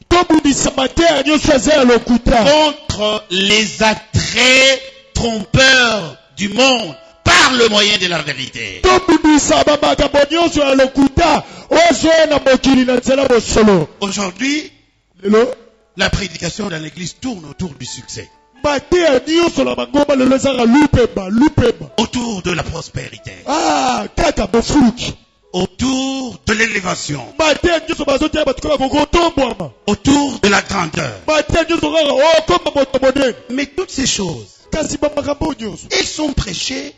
Tobundisa mateya nyonso eza ya lokuta. contre les attraits trompeurs du monde par le moyen de la vérité. Tobundisa bamakambo nyonso ya lokuta. Ozoya na mokili na nzela bosolo. Aujourd'hui, Lelo. la prédication dans l'église tourne autour du succès, Mateya nyonso na mangoma lelo ezaka lupemba. autour de la prospérité, Kaka bofuluki. autour de l'élévation, Mateya nyonso bazotia bato kaka kokotombwama. autour de la grandeur. Mateya nyonso kaka okoma moto monene. Mais toutes ces choses, Kasi bamakambo nyonso. elles sont prêchées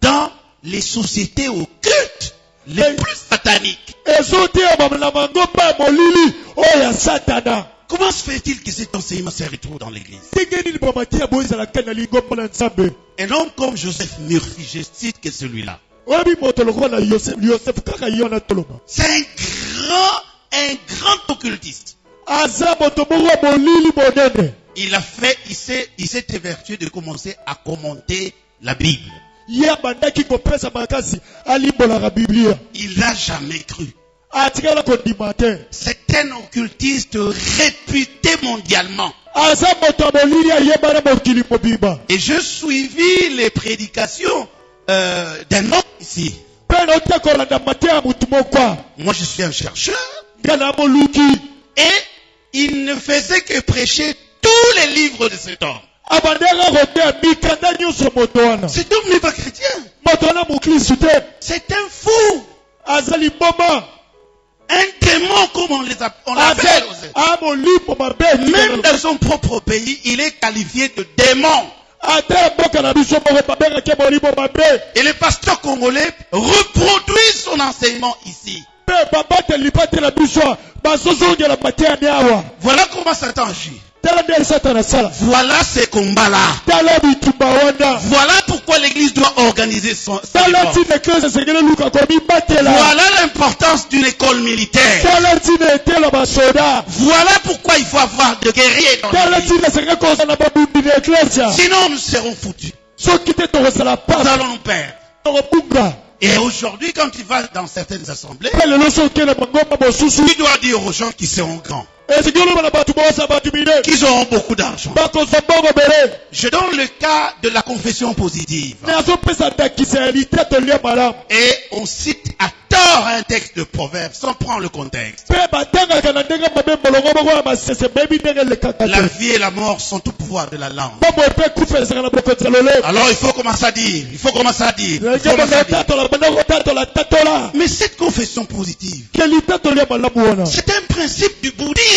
dans les sociétés occultes les plus sataniques. Ezotia na mangoma ya molili oyo ya Satana. Comment se fait-il que cet enseignement se retrouve dans l'église? Ndenge nini bamatia boyo ezalaka na lingomba na Nzambe? Un homme comme Joseph Murphy, je cite que celui-là, Oyebi moto lokola na Yosef kaka ye wana toloba. c'est un grand occultiste. Aza moto moko ya molili monene. Il s'est évertué de commencer à commenter la Bible. Ye abandaki kopesa makasi alimbolaka Biblia. Il n'a jamais cru. Atikala kondima te. C'est un occultiste réputé mondialement. Aza moto ya molili ayebana mokili mobimba. Et je suivis les prédications d'un homme ici. Mpe nauta kolanda mateya ya mutu moko. Moi, je suis un chercheur. Nga na moluki. Et il ne faisait que prêcher tous les livres de cet homme. Abandaka koteya mikanda nyonso moto wana. Cet homme n'est pas chrétien. Moto wana mokristu te. C'est un fou. Aza liboma. Un démon, comme on l'appelle. Molimo mabe. Même dans son propre pays, il est qualifié de démon. Ata mboka na biso moko babengaki molimo mabe. Et les pasteurs congolais reproduisent son enseignement ici. Pe babateli pate na biso bazozongela mateya ni awa. Voilà comment Satan agit. Tala nde Satana sala. Voilà ces combats-là. Tala bitumba wana. Voilà pourquoi l'église doit organiser son Tala effort. tina eklese sengele luka komi batela. Voilà l'importance d'une école militaire. Tala tina etela basoda. Voilà pourquoi il faut avoir de guerriers dans Tala l'église. tina sengele koza na babundi na eklesia. Sinon, nous serons foutus. Soki te tokosala Nous pasi. allons nous perdre. Tokobunga. Et aujourd'hui, quand tu vas dans certaines assemblées, Pe lelo soki na mangomba mosusu. tu dois dire aux gens qui seront grands, Ezingi oloba na bato bosa bato mine. qu'ils auront beaucoup d'argent. Bakozwa mbongo bere. Je donne le cas de la confession positive. Nazopesa ndakisa ya liteto lia malamu. Et on cite à tort un texte de proverbe sans prendre le contexte. Pe batangaka na ndenge mabe molongo moko ya masese bebi ndenge lekaka La te. vie et la mort sont au pouvoir de la langue. Bombo epe kufa ezaka na bokonzi ya lolemo. Alors il faut commencer à dire. Il faut commencer à dire. il faut Nenge commencer à banda dire. tatola banda kotatola tatola. Mais cette confession positive, Ke liteto lia malamu wana. c'est un principe du bouddhisme.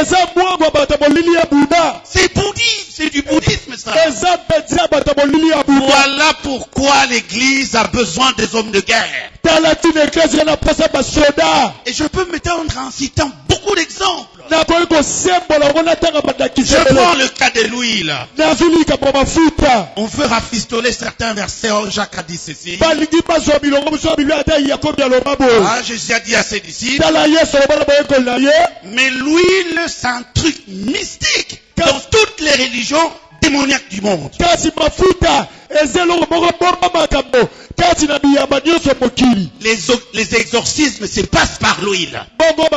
Eza mwangu ya bato molili ya Buddha. C'est bouddhisme, c'est du bouddhisme ça. Eza mpenzi ya bato molili ya Buddha. Voilà pourquoi l'église a besoin des hommes de guerre. Tala tina eklese na pasa basoda. Et je peux m'étendre en citant beaucoup d'exemples. Nakoki kosembola ngo natanga Je bandakisa prends lelo. le cas de l'huile. Nazulika po mafuta. On veut rafistoler certains versets. Oh, Jacques a dit ceci. Balingi bazwa milongo mosusu ya Biblia ata Yakobi aloba boye. Ah, Jésus a dit à ses disciples. Tala Yesu alobana boyekoli na ye. Mais l'huile, c'est un truc mystique dans toutes les religions démoniaques du monde. Kasi mafuta ezeloko moko bomba makambo kati na biyamba nyonso mokili. Les exorcismes se passent par l'huile. Bongo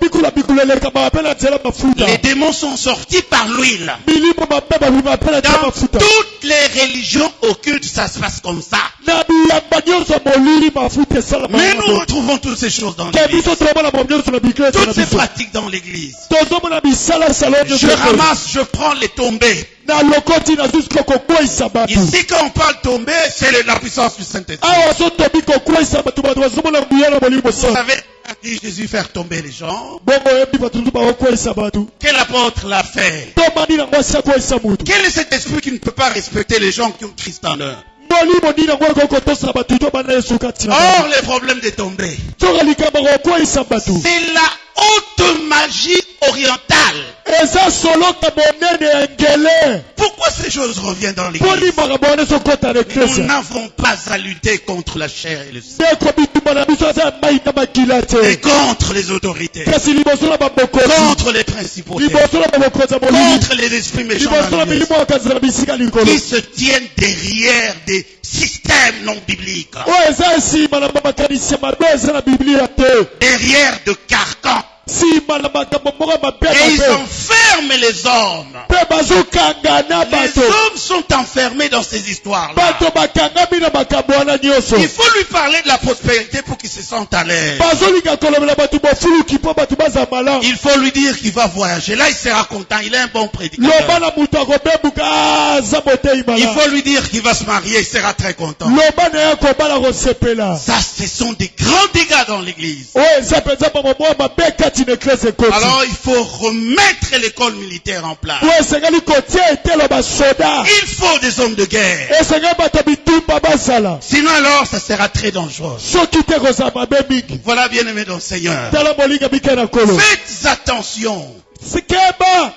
bikula bikuleleka mapela nzela mafuta. Les démons sont sortis par l'huile. Milimo mapeba bimapela nzela Dans mafuta. toutes les religions occultes, ça se passe comme ça. Na biyamba nyonso molili mafuta esala Mais nous makambo. retrouvons toutes ces choses dans Ke l'église. biso tolomona makambo nyonso na bikela Toutes ces biso. pratiques dans l'église. Tozomona bisala salon Je ramasse, je prends les tombées. na lokoti na zusko kokwesa batu. Ici, quand on parle tombée, c'est la puissance du Saint-Esprit. Awa so tobi kokwesa batu batu bazomona mbuyana molimo Vous sana. savez, a dit Jésus faire tomber les gens. Bongo yebi batu bakokwesa batu. Quel apôtre l'a fait? Tomani na mwasi akwesa mutu. Quel est cet esprit qui ne peut pas respecter les gens qui ont Christ en eux? Molimo nina ngwa kokotosa batu to bana Yesu kati na. Or, les problèmes de tomber, Toka likamba kokwesa batu. c'est la haute magie orientale. Eza solo ka monene engele. Pourquoi ces choses reviennent dans Poni l'église? makambo so kota Nous eklesia. n'avons pas à lutter contre la chair et le sang, Deko bituma na biso za mai na makila mais te. contre les autorités, Kasi liboso na babokozi. contre les principautés, Liboso na babokozi molili. contre les esprits méchants Liboso dans na l'église, milimo akazi na bisika likolo. qui se tiennent derrière des systèmes non bibliques, Oyo eza nsima na makanisi mabe eza na Biblia te. derrière de carcans. Nsima na makambo moko mabe Et ils mabe. enferment les hommes. Pe bazokangana Les bato. hommes sont enfermés dans ces histoires-là. Bato bakangami na makambo wana nyonso. Il faut lui parler de la prospérité pour qu'il se sente à l'aise. Bazolinga kolobela bato bofuluki mpo bato baza malamu. Il faut lui dire qu'il va voyager. Là, il sera content. Il est un bon Loba prédicateur. na mutu akobebuka aza motei Il malamu. faut lui dire qu'il va se marier. Il sera très content. Loba na ye kobala kosepela. Ça, ce sont des grands dégâts dans l'église. Oyo eza mpenza mama mwa mabe kati na eklese ekoti. Alors, il faut remettre l'école militaire en place. Oyo esengeli kotia etelo basoda. Il faut des hommes de guerre. Esengeli bato bitumba bazala. Sinon, alors, ça sera très dangereux. Soki te kozala mabe mingi. Voilà, bien-aimé dans le Seigneur. Tala molinga bike na kolo. Faites attention. Sikeba.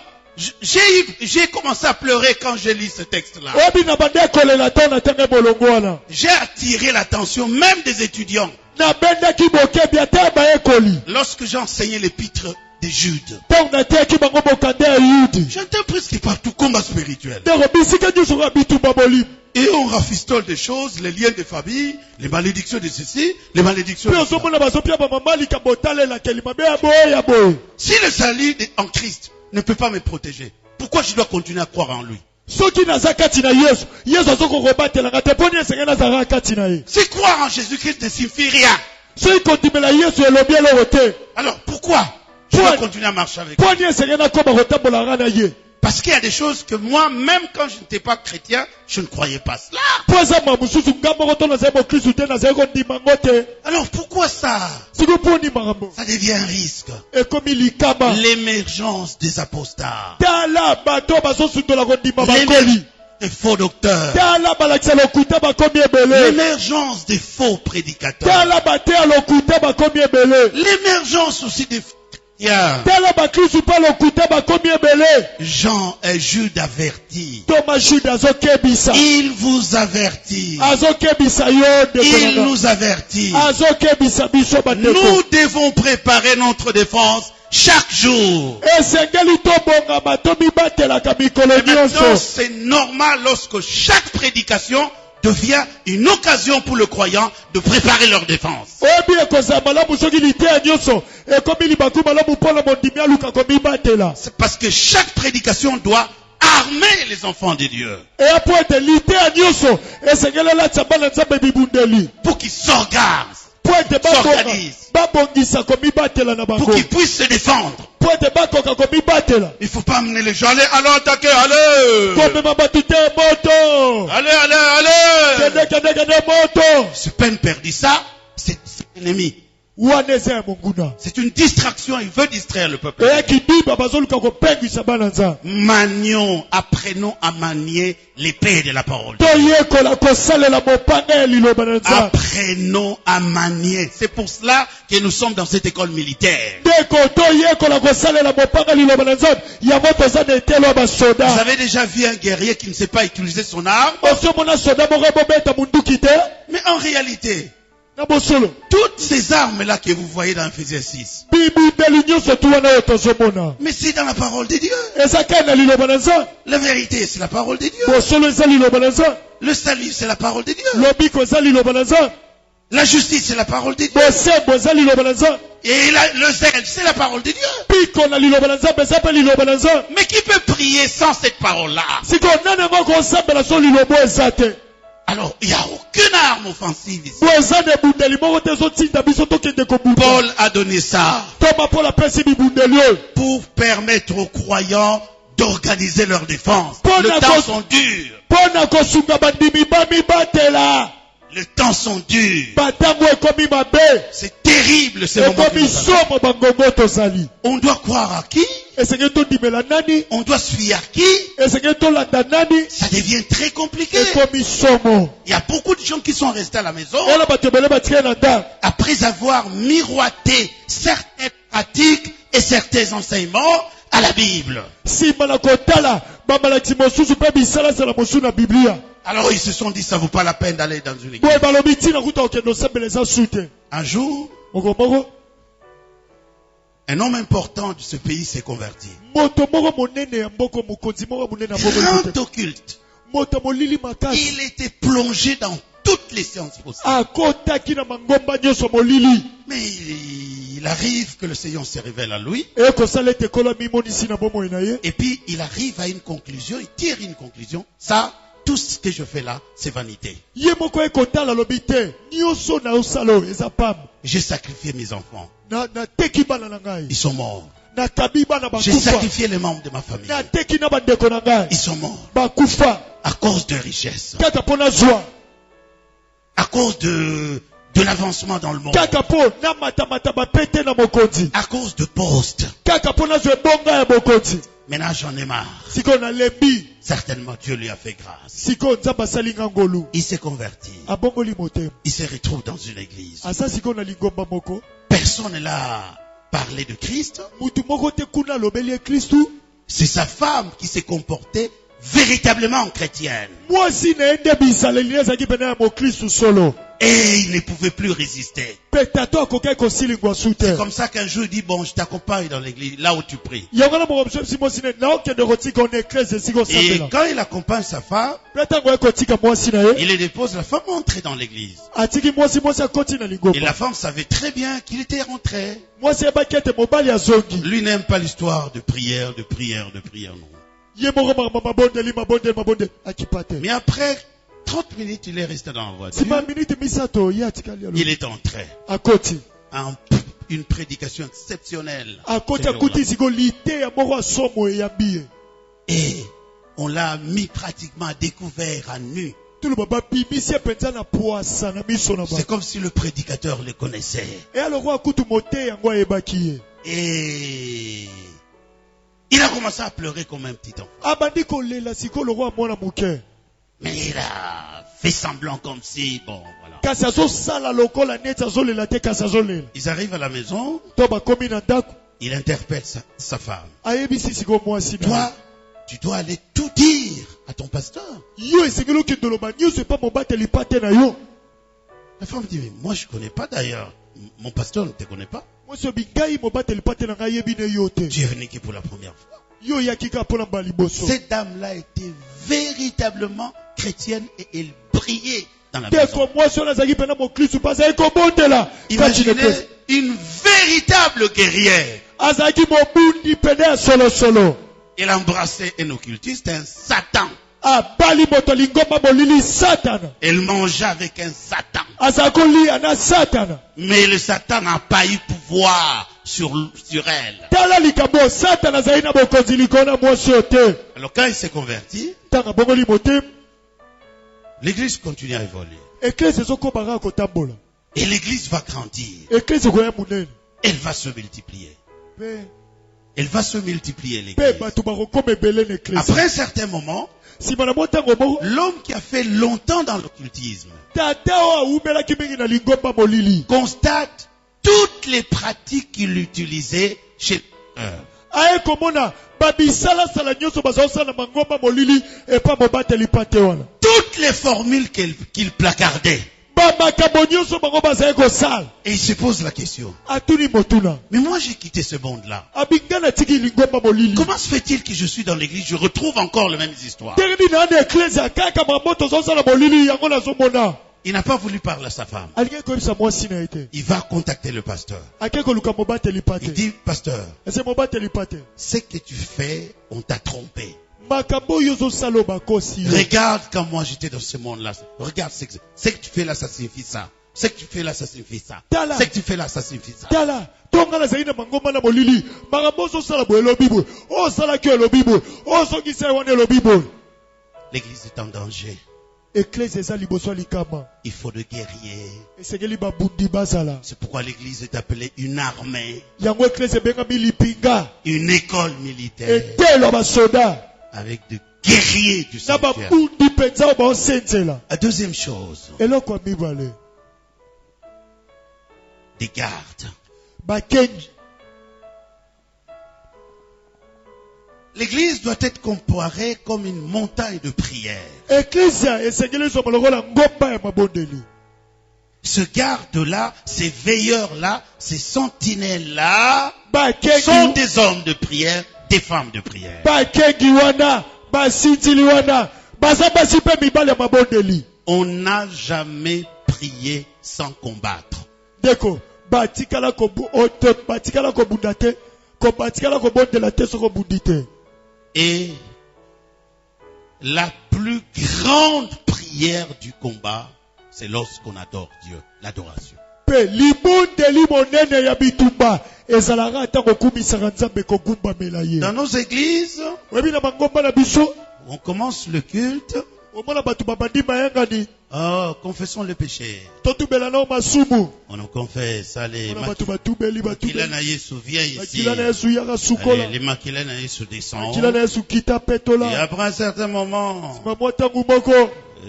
J'ai commencé à pleurer quand j'ai lu ce texte-là. Obi na bande kolela to na tenge bolongo wana. J'ai attiré l'attention même des étudiants Na bende ki bokebi ata ba ekoli. lorsque j'ai enseigné l'épître de Jude. Tango na te ki bango bokande ya Yudi. J'entends presque partout combat spirituel. Ndeko bisika nyonso ka bitumba molimo. Et on rafistole des choses, les liens de famille, les malédictions de ceci, les malédictions de Pe ça. ozomona bazopia ba mama likambo talela kelima be ya boye ya boye. Si le salut en Christ ne peut pas me protéger, pourquoi je dois continuer à croire en lui? Soki naza kati na Yesu, Yesu azoko kobatelanga te poni esengeli nazalaka kati na ye. Si croire en Jésus-Christ ne signifie rien, Soki kondimela Yesu elobi eloko te. alors pourquoi je dois continuer à marcher avec lui? Poni esengeli nakoma kotambolanga na ye. Parce qu'il y a des choses que moi, même quand je n'étais pas chrétien, je ne croyais pas cela. Po eza ma mosusu nga moko to nazali mokristu te nazali kondimango te. Alors pourquoi ça? Siko poni makambo. Ça devient un risque. Ekomi likama. L'émergence des apostats. Tala bato bazosundola kondima bakoli. L'émergence des faux docteurs. Tala balakisa lokuta bakomi ebele. L'émergence des faux prédicateurs. Tala bateya lokuta bakomi ebele. L'émergence aussi des faux chrétiens. Tala bakristu mpe lokuta bakomi ebele. Jean et Jude avertit. Toma Jude azokebisa. Il vous avertit. Azokebisa yo ndeko Il nanga. nous avertit. Azokebisa biso bandeko. Nous devons préparer notre défense chaque jour. Esengeli tobongama tomibatelaka mikolo Et maintenant, nyonso. c'est normal lorsque chaque prédication devient une occasion pour le croyant de préparer leur défense. Oyebi ekozala malamu soki liteya nyonso ekomi libaku malamu mpona mondimi aluka komibatela. C'est parce que chaque prédication doit armer les enfants de Dieu Eya po ete liteya nyonso esengeli elatisa bana nzambe bibundeli. pour qu'ils s'organisent, Po ete S'organise. babongisa komibatela na pour bango. qu'ils puissent se défendre. Po ete bakoka komibatela. Il ne faut pas amener les gens. Allez attaquer, allez. Komema bato te moto. Allez, allez, allez. Kende moto. C'est peine perdue. Ça, c'est l'ennemi. Wana eza ya monguna. C'est une distraction. Il veut distraire le peuple. Eya kidiba bazoluka kopengwisa bana nzambe. Manions, apprenons à manier l'épée de la parole. Toyekola kosalela mopanga ya liloba na nzambe. Apprenons à manier. C'est pour cela que nous sommes dans cette école militaire. Deko toyekola kosalela mopanga ya liloba na nzambe. Yango toza na etelo ya Vous basoda. avez déjà vu un guerrier qui ne sait pas utiliser son arme? Osomona soda moko bobeta munduki te. Mais en réalité, Na bosolo. toutes ces armes-là que vous voyez dans Ephésiens 6, Bibundeli nyonso tu wana oyo tozomona. mais c'est dans la parole de Dieu. Eza kaka na liloba na nzambe. La vérité, c'est la parole de Dieu. Bosolo eza liloba na nzambe. Le salut, c'est la parole de Dieu. lobiko eza liloba na Nzambe. La justice, c'est la parole de Dieu. Bosembo eza liloba na Nzambe. Et le zèle, c'est la parole de Dieu. Piko na liloba na Nzambe eza pe liloba na Nzambe. Mais qui peut prier sans cette parole-là? Siko nani yango akosambela so liloba eza te. Alors, il n'y a aucune arme offensive ici. Bo eza na ebundeli moko te ezotinda biso tokende kobuta. Paul a donné ça Toma Paul apesi bibundeli oyo. pour permettre aux croyants d'organiser leur défense. Paul Le n'a temps pas- sont durs. Mpo na kosunga bandimi bamibatela. Les temps sont durs. Batango ekomi mabe. C'est terrible ce moment. que Ekomi nous avons. somo bangongo tozali. On doit croire à qui? Esengeli tondimela nani? On doit se fier à qui? Esengeli tolanda nani? Ça devient très compliqué. Ekomi somo. Il y a beaucoup de gens qui sont restés à la maison Ela bato ebele batikali na ndako. après avoir miroité certaines pratiques et certains enseignements à la Bible. Nsima na kotala bamalakisi mosusu mpe bisalasala mosusu na Biblia. Alors ils se sont dit, ça vaut pas la peine d'aller dans une église. Boye balobi ntina kuta okende osambela eza su te. Un jour, Moko moko un homme important de ce pays s'est converti. moto moko monene ya mboka mokonzi moko monene ya mboka Grand te. occulte. Moto molili makasi. Il était plongé dans toutes les sciences possibles. Akotaki na mangomba nyonso molili. Mais il arrive que le Seigneur se révèle à lui. Ekosala ete ekola mimonisi na bomoi na ye. Et puis il arrive à une conclusion, il tire une conclusion. Ça, tout ce que je fais là, c'est vanité. Ye moko ekotala lobi te. Nyonso na osala oyo eza pamba. J'ai sacrifié mes enfants. Na teki bana na ngai. Ils sont morts. Na kabi bana J'ai bakufa. sacrifié les membres de ma famille. Na teki na bandeko na ngai. Ils sont morts. Bakufa. À cause de richesse. Kaka pona zwa. À cause de l'avancement dans le monde. Kaka po na matamata bapete na mokonzi. À cause de postes. Kaka pona zwa bonga ya mokonzi. Maintenant j'en ai marre. Siko na lembi. Certainement Dieu lui a fait grâce. Siko nzamba asali nga ngolu. Il s'est converti. Abongoli motema. Il se retrouve dans une église. Asa siko na lingomba moko. Personne ne l'a parlé de Christ. Mutu moko te kuna lobeli ya Kristu. C'est sa femme qui s'est comportée véritablement chrétienne. Mwasi na ende bisaleli ezaki pena ya mokristu solo. Et il ne pouvait plus résister. Petato akokai kosilingwa su te. C'est comme ça qu'un jour il dit, bon, je t'accompagne dans l'église, là où tu pries. Yango na moko mso mwasi ne na okende kotika on eklese siko Et sambela. quand il accompagne sa femme, Petango ekotika mwasi na ye. il le dépose, la femme entrait dans l'église. Atiki mwasi akoti na Et lingomba. la femme savait très bien qu'il était rentré. Mwasi ebaki ete mobali azongi. Lui n'aime pas l'histoire de prière, non. Ye moko mabondeli akipate. Mais après 30 minutes, il est resté dans la voiture. Sima minute misato ye atikali Il alo. est entré. Akoti. Une prédication exceptionnelle. Akoti ce jour-là. akuti siko lite ya moko asomo eyambi ye. Et on l'a mis pratiquement à découvert, à nu. Tulu baba bimisi penza na poasa na miso na ba. C'est comme si le prédicateur le connaissait. Et alors akutu mote yango ayebaki ye. Et il a commencé à pleurer comme un petit enfant. Abandi kolela siko loko amona muke. Mais il a fait semblant comme si, bon, voilà. Kasi azosala lokola neti azolela te kasi azolela. Ils arrivent à la maison, To bakomi na ndako. il interpelle sa femme. Ayebisi siko mwasi na. Toi, tu dois aller tout dire à ton pasteur. Yo esengeli okende loba nyonso epa mobateli pate na yo. La femme dit, mais moi je ne connais pas d'ailleurs. Mon pasteur ne te connaît pas. Mwasi obi ngai mobateli pate na ngai yebi ne yo te. Tu es venu que pour la première fois. Yo yakika mpona mbala liboso. Cette dame-là était véritablement chrétienne et elle brillait dans la maison. Teko mwasi oyo azalaki mpena mokristu mpe azalaki kobondela. Imaginez une véritable guerrière. Azalaki mobundi pene ya solosolo. Elle embrassait un occultiste, un Satan. Abali moto lingomba molili satana. Elle mangeait avec un Satan. Azalaki kolia na satana. Mais le Satan n'a pas eu pouvoir sur elle. Tala likambo satana azali na bokonzi likolo na mwasi oyo te. Alors quand il s'est converti, Ntango abongoli motema. l'église continue à évoluer. Eklesi ezokobaka kotambola. Et l'église va grandir. Eklesi ekoya monene. Elle va se multiplier. Pe Elle va se multiplier, pe l'église. bato bakokoma ebele na eklesi. Après un certain moment, Nsima na mwa ntango moko. l'homme qui a fait longtemps dans l'occultisme Tata oyo awumelaki mingi na lingomba molili. constate toutes les pratiques qu'il utilisait chez Aye komona babisalasala nyonso bazosala na mangomba molili epa mobateli pate wana. toutes les formules qu'il placardait. Et il se pose la question. Atuni motuna. Mais moi j'ai quitté ce monde-là. Abingana tiki lingomba molili. Comment se fait-il que je suis dans l'église, je retrouve encore les mêmes histoires? Terni na ane eklezia kaka mamoto zosa la molili yango na zomona. Il n'a pas voulu parler à sa femme. Alinga koyebisa mwasi na ete. Il va contacter le pasteur. Akeko luka mobateli Il pate. dit, pasteur, Ese mobateli pate. ce que tu fais, on t'a trompé. Makambo yozo salo bakosi. Regarde quand moi j'étais dans ce monde-là. Regarde ce que tu fais là, ça signifie ça. Ce que tu fais là, ça signifie ça. Tala. Ce que tu fais là, ça signifie ça. Tala. Tonga na zaina mangoma na molili. Makambo zo sala bo elobibo. O sala ki elobibo. O so ki se wane elobibo. L'église est en danger. Eklezia eza liboso likama. Il faut de guerriers. Esengeli babundi bazala. C'est pourquoi l'église est appelée une armée. Yango eklezia bengami lipinga. Une école militaire. Etelo basoda. Avec de guerriers du Na sanctuaire. babundi penza ba osenzela. La deuxième chose, Eloko ya mibale. des gardes. Bakengi. L'église doit être comparée comme une montagne de prière. Eklezia esengeli zo malokola ngomba ya mabondeli. Ce garde-là, ces veilleurs-là, ces sentinelles-là, sont Bakengi. des hommes de prière, des femmes de prière. Bakengi wana. Basinzili wana. Baza basi pe mibale ya mabondeli. On n'a jamais prié sans combattre. Deko. Batikala ko batikala ko bundate. Ko batikala ko bondela te soko bundite. Et la plus grande prière du combat, c'est lorsqu'on adore Dieu, l'adoration. Pe libondeli monene ya bitumba. Ezalaka ata kokumisaka Nzambe kogumbamela ye. Dans nos églises, Webi na mangomba na biso. on commence le culte. Omona batu babandi mayangani. Oh, confessons le péché. Totubela na masumu. On nous confesse. Allez, Omona batu batubeli Makila batubeli. na Yesu, viens ici. Makila na Yesu yaka sukola. Allez, les Makila na Yesu descendent. Makila na Yesu kita Et petola. après un certain moment, Mamwatangu moko.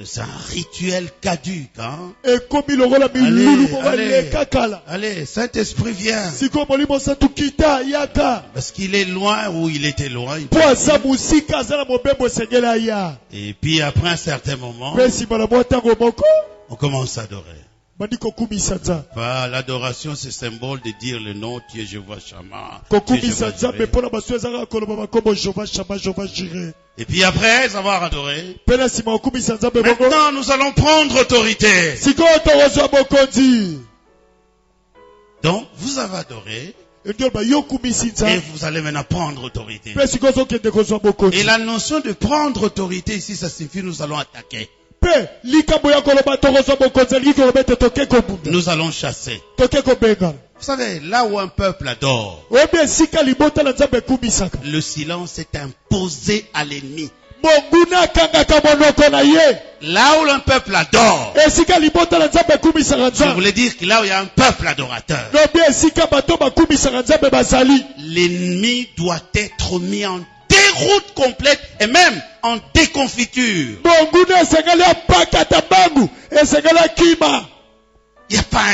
c'est un rituel caduque. Hein? Ekomi lokola milulu moko allez. lekakala. Allez, Saint-Esprit vient. Siko molimo santu kita yaka. Parce qu'il est loin ou il était loin. Po aza musika aza na mobembo esengela ya. Et puis après un certain moment, Pe nsima na mwatango moko. on commence à adorer. Bandi kokumisa Nzambe. Bah, l'adoration, c'est symbole de dire le nom, tu es Jéhovah Shammah. tu es Kokumisa Jéhovah Nzambe Jireh. mpona baso ezaka koloba makombo Jehova Shama Jehova Jireh. Et puis après avoir adoré, Pe na nsima kokumisa Nzambe bongo. maintenant nous allons prendre autorité. Sikoyo tokozwa bokonzi. Donc, vous avez adoré Ndio ba yo kumisi et Nzambe. vous allez maintenant prendre autorité. Pe sikoyo zokende kozwa Et bokonzi. la notion de prendre autorité ici, ça signifie nous allons attaquer. Pe likambo ya koloba tokozwa bokonzi alingi koloba ete toke kobunda. Nous allons chasser. Toke kobengana. Vous savez, là où un peuple adore, Oyebi esika libota na Nzambe ekumisaka. le silence est imposé à l'ennemi. Monguna akangaka monoko na ye. Là où un peuple adore, Esika libota na Nzambe ekumisaka je Nzambe. voulais dire que là où il y a un peuple adorateur, Lobi esika bato bakumisaka Nzambe bazali. l'ennemi doit être mis en déroute complète et même en déconfiture. Monguna esengeli apakata bangu. Esengeli akima. Il n'y a pas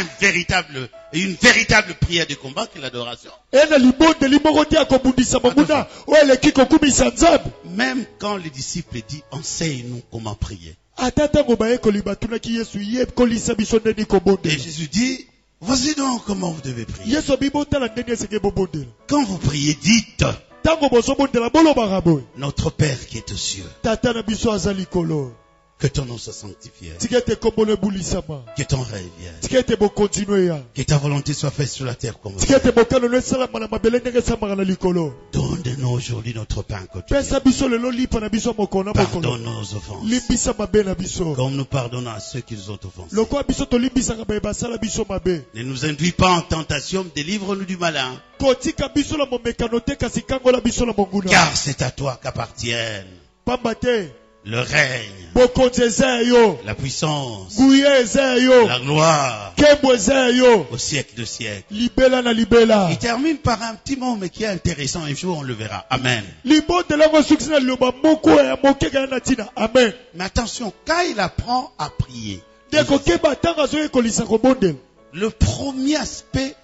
une véritable prière de combat que l'adoration. Ena libondeli moko te akobundisa monguna. Oyo eleki kokumisa Nzambe. Même quand les disciples disent, enseigne-nous comment prier. Ata ntango bayekoli batunaki Yesu ye kolisa biso ndeni Et kobondela. Jésus dit, voici donc comment vous devez prier. Yesu abibotala ndeni esenge bobondela. Quand vous priez, dites, Ntango bozobondela bolobaka boye. notre Père qui est aux cieux, Tata na biso aza likolo. que ton nom soit sanctifié, Tika ete kombolo ebulisama. que ton règne vienne, Tika ete bokontinue eya. que ta volonté soit faite sur la terre comme au Tika ciel. ete bokano esalama na mabele ndenge esamaka na likolo. Donne-nous aujourd'hui notre pain quotidien. Pesa biso lelo lipa na biso mokolo na mokolo. Pardonne nos offenses, Limbisa mabe na biso. comme nous pardonnons à ceux qui nous ont offensés. Lokola biso tolimbisaka baye basala biso mabe. Ne nous induis pas en tentation, délivre-nous du malin, Kotika biso la momekano te kasi kangola biso la monguna. car c'est à toi qu'appartiennent Pamba te. le règne, Bokonzi eza yo. la puissance, Nguye eza yo. la gloire, Kembo eza yo. au siècle de siècle. Libela na libela. Il termine par un petit mot, mais qui est intéressant. Un jour, on le verra. Amen. Libondela ngo suksi na liloba moko ya mokeka na tina. Amen. Mais attention, quand il apprend à prier, Deko keba tanga zo ekolisa kobondela. le premier aspect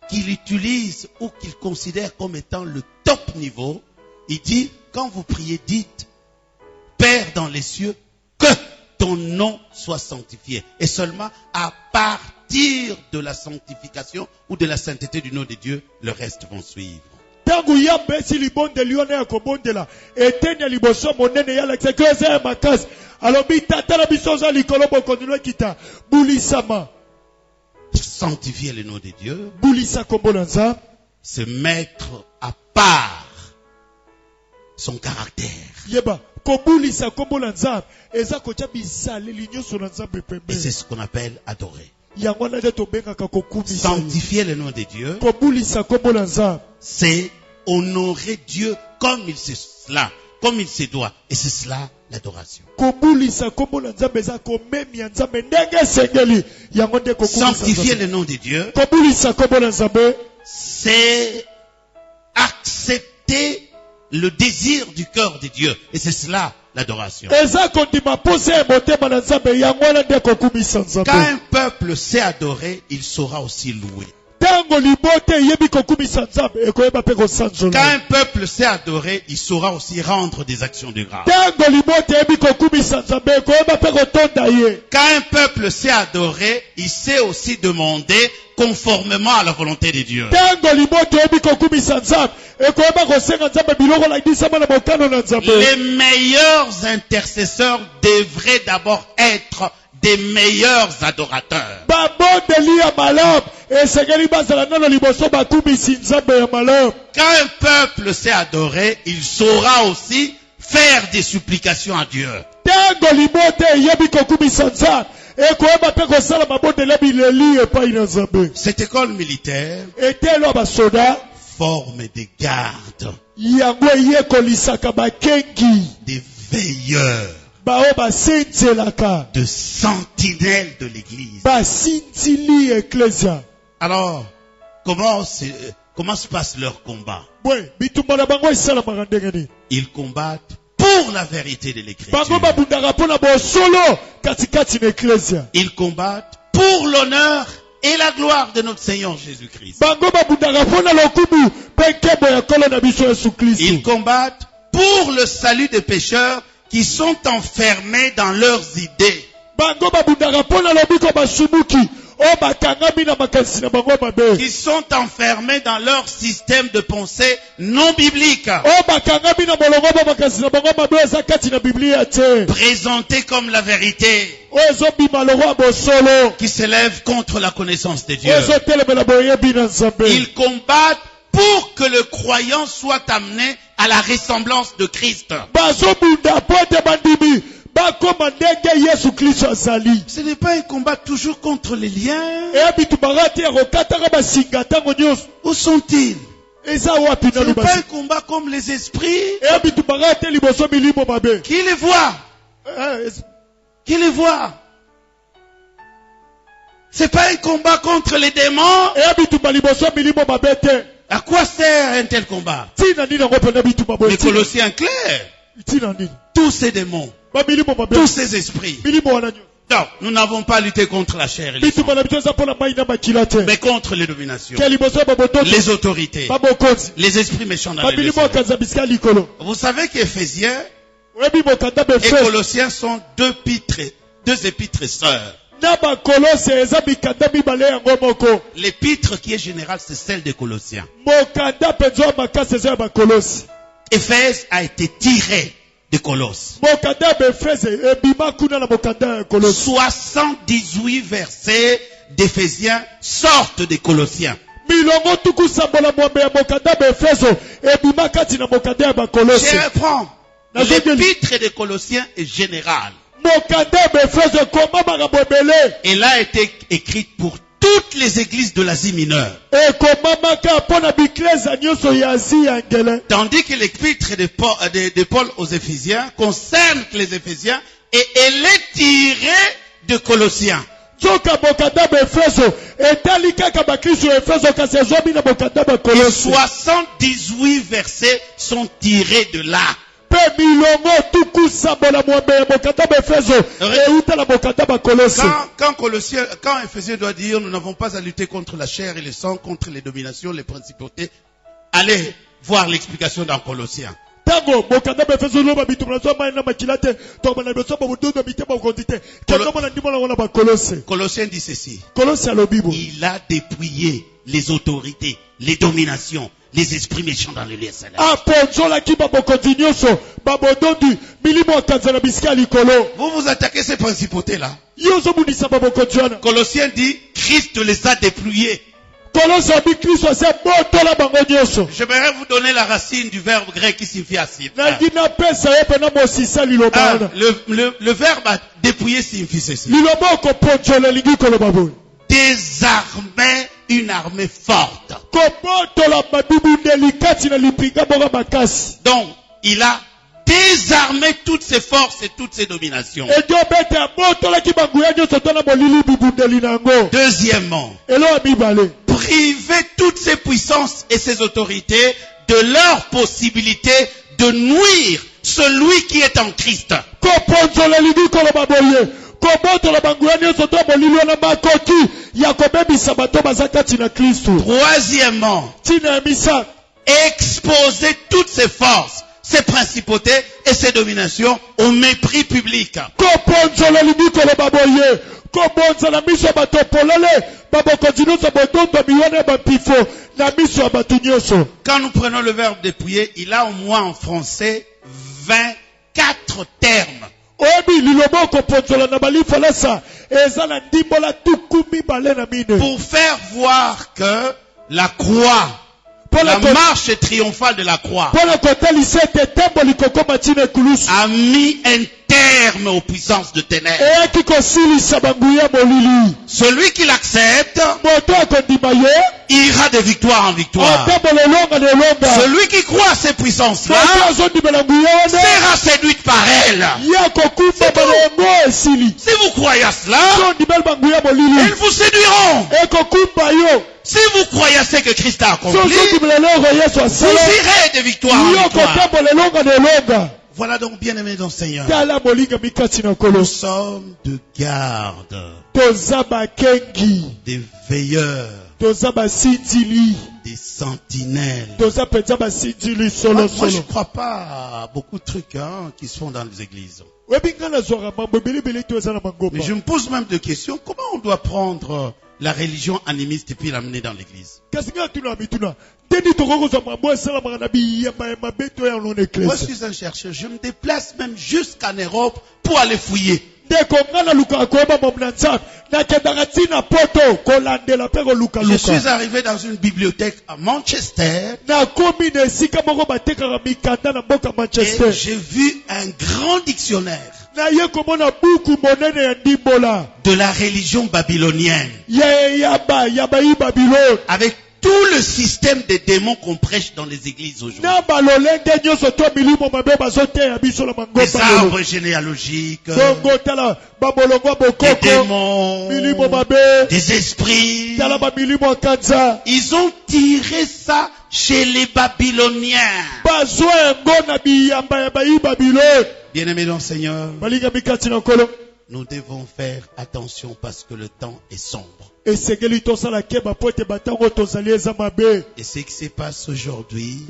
qu'il utilise ou qu'il considère comme étant le top niveau, il dit, quand vous priez, dites, Père dans les cieux, que ton nom soit sanctifié. Et seulement à partir de la sanctification ou de la sainteté du nom de Dieu, le reste vont suivre. Tangu yambe si libonde lione ya kobondela etenya liboso monene ya l'exécution ya makasi alobi tata na biso za likolo bokondiwe kita bulisama Sanctifier le nom de Dieu, bulisa kombo na Nzambe se mettre à part son caractère. yeba kobulisa kombo na Nzambe eza kotia bisaleli nyonso na Nzambe Et pembeni c'est ce qu'on appelle adorer. yango wana nde tobengaka kokumisa Sanctifier le nom de Dieu, kobulisa kombo na Nzambe c'est honorer Dieu comme il se doit. Et c'est cela l'adoration. kobulisa kombo na Nzambe eza komemia Nzambe ndenge esengeli yango nde kokumisa Sanctifier Nzambe. le nom de Dieu, Kobulisa kombo na Nzambe c'est accepter le désir du cœur de Dieu. Et c'est cela l'adoration. eza kondima pose ya motema na Nzambe yango wana nde kokumisa Nzambe. Quand un peuple sait adorer, il saura aussi louer. Tango libote yebi kokumisa Nzambe ekoyeba pe Quand kosanzola. un peuple sait adorer, il saura aussi rendre des actions de grâce. Tango libote yebi kokumisa Nzambe ekoyeba pe kotonda ye. Quand un peuple sait adorer, il sait aussi demander conformément à la volonté de Dieu. Tango libote yebi kokumisa Nzambe ekoyeba kosenga Nzambe biloko lakisama na mokano na Nzambe. Les meilleurs intercesseurs devraient d'abord être des meilleurs adorateurs. Babondeli ya malamu esengeli bazala nano liboso bakumisi Nzambe ya malamu. Quand un peuple sait adorer, il saura aussi faire des supplications à Dieu. Tango libote yebi kokumisa Nzambe ekoyeba pe kosala mabondeli ya bileli epai na Nzambe. Cette école militaire Etelo basoda forme des gardes, yango eyekolisaka bakengi des veilleurs, bao basenzelaka de sentinelles de l'église. basintili eklesia. Alors, comment se passe leur combat? Bwe bitumba na bango esalamaka ndenge nini? Ils combattent pour la vérité de l'écriture. Bango babundaka mpona bosolo katikati na eklesia. Ils combattent pour l'honneur et la gloire de notre Seigneur Jésus-Christ. Bango babundaka mpona lokumu mpe nkembo ya nkolo na biso Yesu Ils Kristo. combattent pour le salut des pécheurs qui sont enfermés dans leurs idées. Bango babundaka mpona lobiko basumuki oyo bakangami na makanisi na bango mabe. Qui sont enfermés dans leur système de pensée non biblique. Oyo bakangami na molongo ba makanisi na bango mabe eza kati na Biblia te. Présentés comme la vérité. Oyo ezobima longo ya bosolo. Qui s'élèvent contre la connaissance de Dieu. Oyo ezotelemela boyebi na Nzambe. Ils combattent pour que le croyant soit amené à la ressemblance de Christ. Bazobunda po ete bandimi bakoma ndenge Yesu Kristo azali. Ce n'est pas un combat toujours contre les liens. Eyebi tubaka te ya kokataka basinga ntango nyonso. Où sont-ils? Eza wapi Ce nanu n'est pas un basi? combat comme les esprits. Eyebi tubaka te liboso milimo mabe. Qui les voit? Qui les voit? C'est pas un combat contre les démons. Eyebi tuba liboso milimo mabe te. À quoi sert un tel combat? Tina nini yango pena bituma boye? Les Colossiens clairs. Tina nini? Tous ces démons, Ba milimo mabe. tous ces esprits. Milimo wana nyonso. Non, nous n'avons pas lutté contre la chair et le sang, Bituma na biso eza mpona mai na makila te. mais contre les dominations, Ke liboso ya babototo. les autorités, Babokonzi. les esprits méchants dans Ba les milimo lieux. akanza bisika likolo. Vous savez qu'Éphésiens Oyebi mokanda et befeso. Colossiens sont deux épîtres sœurs. Na bakolose eza mikanda mibale yango moko. L'épître qui est générale, c'est celle des Colossiens. Mokanda penzo ya makasi eza ya bakolosi. Éphèse a été tiré de Colosse. Mokanda befese ebima kuna na mokanda ya kolosi. 78 versets d'Éphésiens sortent des Colossiens. Milongo tuku sambola mwambe ya mokanda befeso ebima kati na mokanda ya bakolosi. Je reprends. L'épître des Colossiens est générale. Mokanda befeso koma makambo ebele. Elle a été écrite pour toutes les églises de l'Asie mineure. Ekomamaka mpona bikleza nyonso ya Asie ya ngele. Tandis que l'épître de Paul aux Éphésiens concerne les Éphésiens et elle est tirée de Colossiens. Zoka mokanda befeso etali kaka bakristo efeso kasi ezomi na mokanda Et bakolosi. 78 versets sont tirés de là. Pe milongo tuku sambola mwambe ya mokanda befeso euta na mokanda bakolosi. Quand Éphésiens doit dire nous n'avons pas à lutter contre la chair et le sang, contre les dominations, les principautés, allez voir l'explication dans Colossiens. Tango, Bokanda Befezo Loba Bitumla Soma na Makilate, Tomana Besoba Budono Mitema Kondite, Kalomana Ndimola Wana ba Colosse. Colossiens dit ceci. Colosse à l'Obibo. Il a dépouillé les autorités, les dominations, les esprits méchants dans les lieux célestes. Aponzola ki babo kontinyoso, babo dondi, milimo kanzana biska likolo. Vous vous attaquez ces principautés-là. Yozo munisa babo kontiana. Colossiens dit, Christ les a dépouillés. Colosse a Christ se botola bango nyoso. J'aimerais vous donner la racine du verbe grec qui signifie assis. Nagina pesa yepe na mosisa lilobana. Le verbe à dépouiller signifie ceci. Liloboko ponzola lingi kolo babo. Désarmer une armée forte. Donc, il a désarmé toutes ses forces et toutes ses dominations. Deuxièmement, priver toutes ses puissances et ses autorités de leur possibilité de nuire celui qui est en Christ. Troisièmement, exposer toutes ses forces, ses principautés et ses dominations au mépris public. Quand nous prenons le verbe dépouiller, il a au moins en français 24 termes. Pour faire voir que la croix, la marche triomphale de la croix, a mis un terme aux puissances de ténèbres. Celui qui l'accepte ira de victoire en victoire. Celui qui croit à ces puissances-là sera séduit par elles. Si vous croyez à cela, elles vous séduiront. Si vous croyez à ce que Christ a accompli, vous irez de victoire en victoire. Voilà donc, bien-aimés dans le Seigneur, nous sommes de garde, des veilleurs, des sentinelles. Moi, je ne crois pas à beaucoup de trucs qui se font dans les églises. Mais je me pose même des questions. Comment on doit prendre la religion animiste et puis l'amener dans l'église? Moi, je suis un chercheur. Je me déplace même jusqu'en Europe pour aller fouiller. Je suis arrivé dans une bibliothèque à Manchester et j'ai vu un grand dictionnaire de la religion babylonienne avec tout le système des démons qu'on prêche dans les églises aujourd'hui. Des arbres généalogiques, des démons, des esprits. Ils ont tiré ça chez les Babyloniens. Bien-aimés dans le Seigneur, nous devons faire attention parce que le temps est sombre. Et ce qui se passe aujourd'hui,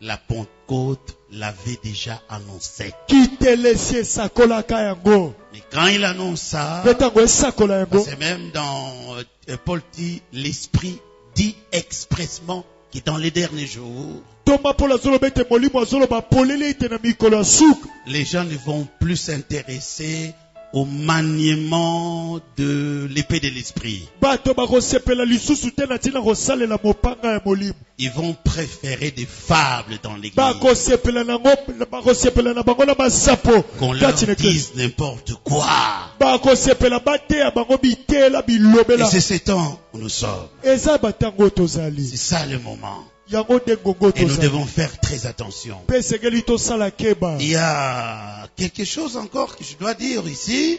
la Pentecôte l'avait déjà annoncé. Mais quand il annonce ça, c'est même dans Paul dit, l'Esprit dit expressement que dans les derniers jours, les gens ne vont plus s'intéresser au maniement de l'épée de l'esprit. Ils vont préférer des fables dans l'église. Qu'on leur dise n'importe quoi. Et c'est ce temps où nous sommes. C'est ça le moment. Et nous devons faire très attention. Il y a quelque chose encore que je dois dire ici.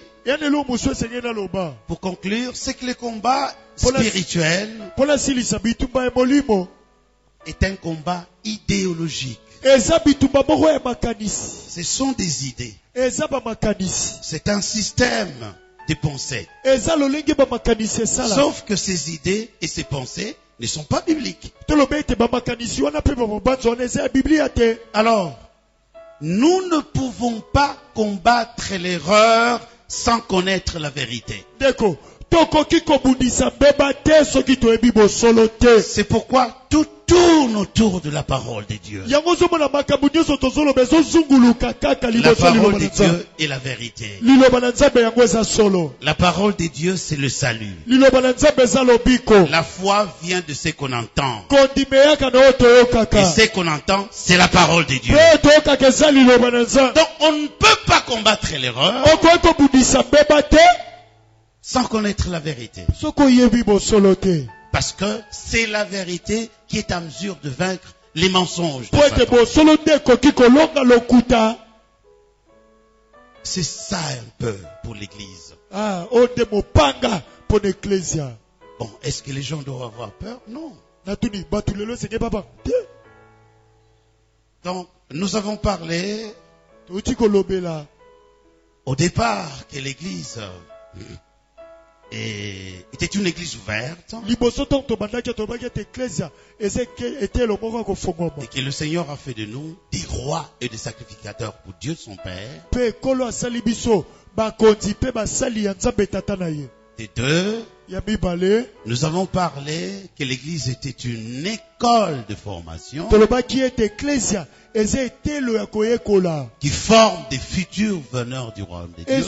Pour conclure, c'est que le combat spirituel est un combat idéologique. Ce sont des idées. C'est un système de pensée. Sauf que ces idées et ces pensées ne sont pas bibliques. Alors, nous ne pouvons pas combattre l'erreur sans connaître la vérité. C'est pourquoi tout tourne autour de la parole de Dieu. La parole de Dieu est la vérité. La parole de Dieu, c'est le salut. La foi vient de ce qu'on entend. Et ce qu'on entend, c'est la parole de Dieu. Donc on ne peut pas combattre l'erreur sans connaître la vérité. Parce que c'est la vérité qui est en mesure de vaincre les mensonges de Satan. C'est ça un peu pour l'église. Bon, est-ce que les gens doivent avoir peur? Non. Donc, nous avons parlé au départ que l'église était une église ouverte et que le Seigneur a fait de nous des rois et des sacrificateurs pour Dieu son Père. Des deux, nous avons parlé que l'église était une école de formation qui forme des futurs veneurs du royaume de Dieu.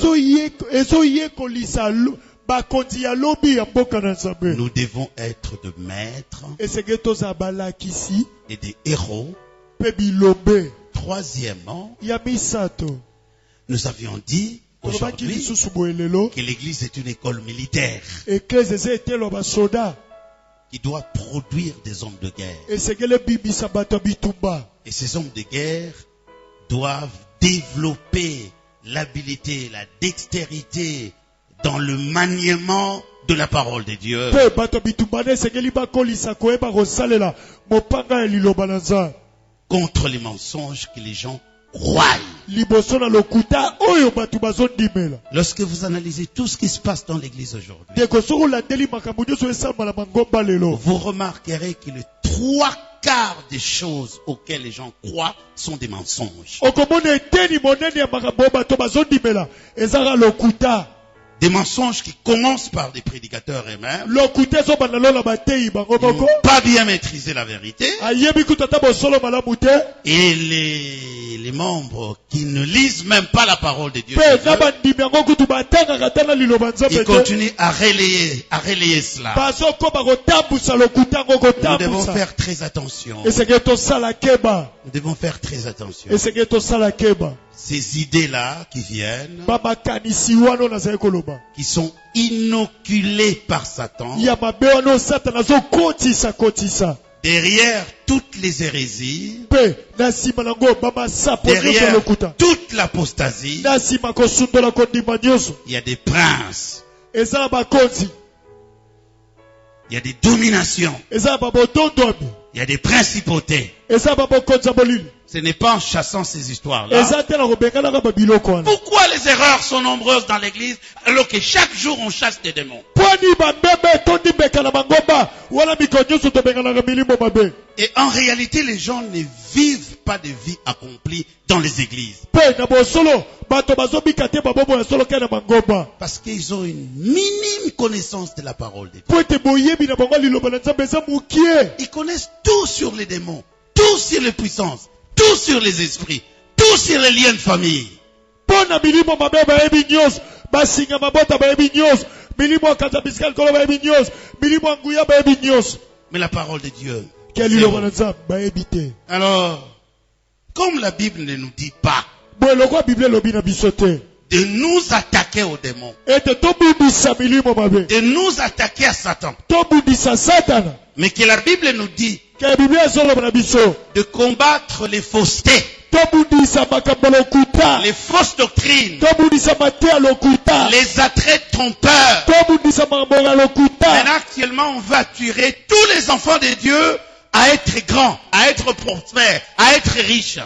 Nous devons être de maîtres et des héros. Troisièmement, nous avions dit aujourd'hui que l'église est une école militaire qui doit produire des hommes de guerre. Et ces hommes de guerre doivent développer l'habilité, la dextérité dans le maniement de la parole de Dieu. Contre les mensonges que les gens croient. Lorsque vous analysez tout ce qui se passe dans l'église aujourd'hui, vous remarquerez que les 3/4 des choses auxquelles les gens croient sont des mensonges. Des mensonges qui commencent par des prédicateurs eux-mêmes. Ils n'ont pas bien maîtrisé la vérité. Et les membres qui ne lisent même pas la parole de Dieu, ils continuent à relayer cela. Nous devons faire très attention. Nous devons faire très attention. Ces idées-là qui viennent, qui sont inoculées par Satan, derrière toutes les hérésies, derrière toute l'apostasie, il y a des princes, il y a des dominations, il y a des principautés. Ce n'est pas en chassant ces histoires-là. Pourquoi les erreurs sont nombreuses dans l'église alors que chaque jour on chasse des démons? Et en réalité, les gens ne vivent pas de vie accomplie dans les églises. Parce qu'ils ont une minime connaissance de la parole de Dieu. Ils connaissent tout sur les démons, tout sur les puissances, tout sur les esprits, tout sur les liens de famille. Mais la parole de Dieu. Alors, comme la Bible ne nous dit pas de nous attaquer aux démons, de nous attaquer à Satan, mais que la Bible nous dit de combattre les faussetés, les fausses doctrines, les attraits trompeurs. Maintenant, actuellement, on va attirer tous les enfants de Dieu à être grands, à être prospères, à être riches.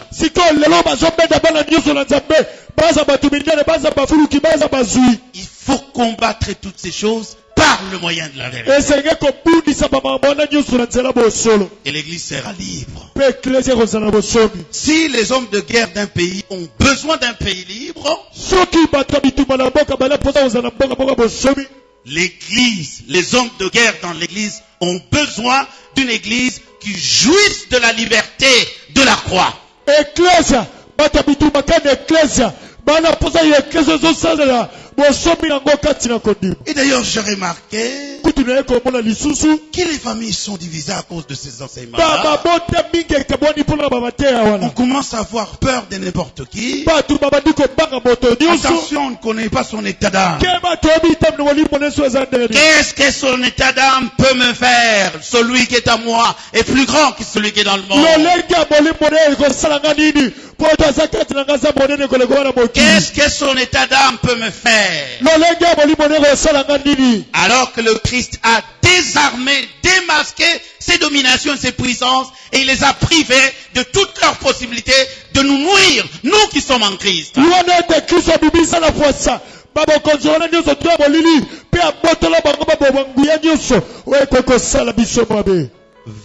Il faut combattre toutes ces choses par par le moyen de la vérité. esenge kobundisa bamamona nyonso na nzela bosolo Et l'église sera libre. mpe eklezia ekozala bosomi. Si les hommes de guerre d'un pays ont besoin d'un pays libre, soki bato ya bitumba na mboka bale mposa kozala na mboka bosomi, l'église, les hommes de guerre dans l'église ont besoin d'une église qui jouisse de la liberté de la croix. eklezia bato ya bitumba kani eklezia bana mposa ya eklezia ezosalela bosomi nango kati na kondima. Et d'ailleurs, j'ai remarqué kutu naye komona lisusu que les familles sont divisées à cause de ces enseignements-là. bababote mingi ekabwani mpona babateya On wana commence à avoir peur de n'importe qui. bato babandi kobanga moto nyonso Attention, on ne connaît pas son état d'âme. ke bato oyebi itamu na molimo neso eza ndenge. Qu'est-ce que son état d'âme peut me faire? Celui qui est à moi est plus grand que celui qui est dans le monde. lolenge ya molimo ne ekosalanga nini po oto aza kati na nga aza monene kolekoma na mokili. Qu'est-ce que son état d'âme peut me faire? lolenge ya molimo ne ekosalanga nini Alors que le Christ a désarmé, démasqué ses dominations et ses puissances et il les a privés de toutes leurs possibilités de nous nuire, nous qui sommes en Christ. wana ete kristo abibisa na fwasa babokonzi wana nyonso to ya molili mpe abotola bango babobwanguya nyonso oyo ekokosala biso mabe.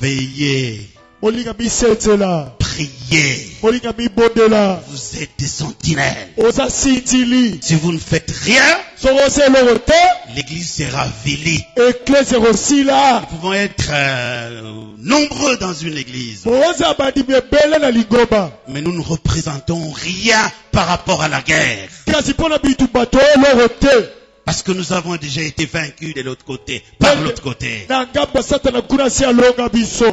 Veillez, molinga misenzela priez. molinga mibondela Vous êtes des sentinelles. oza sintili Si vous ne faites rien, soko oza eloko te l'église sera avilie. eklese ekosila. Nous pouvons être nombreux dans une église, boza bandimi ebele na lingomba mais nous ne représentons rien par rapport à la guerre. kasi mpona bitumba to eloko te Parce que nous avons déjà été vaincus de l'autre côté, par l'autre côté. na ngambo satana kuna si alonga biso.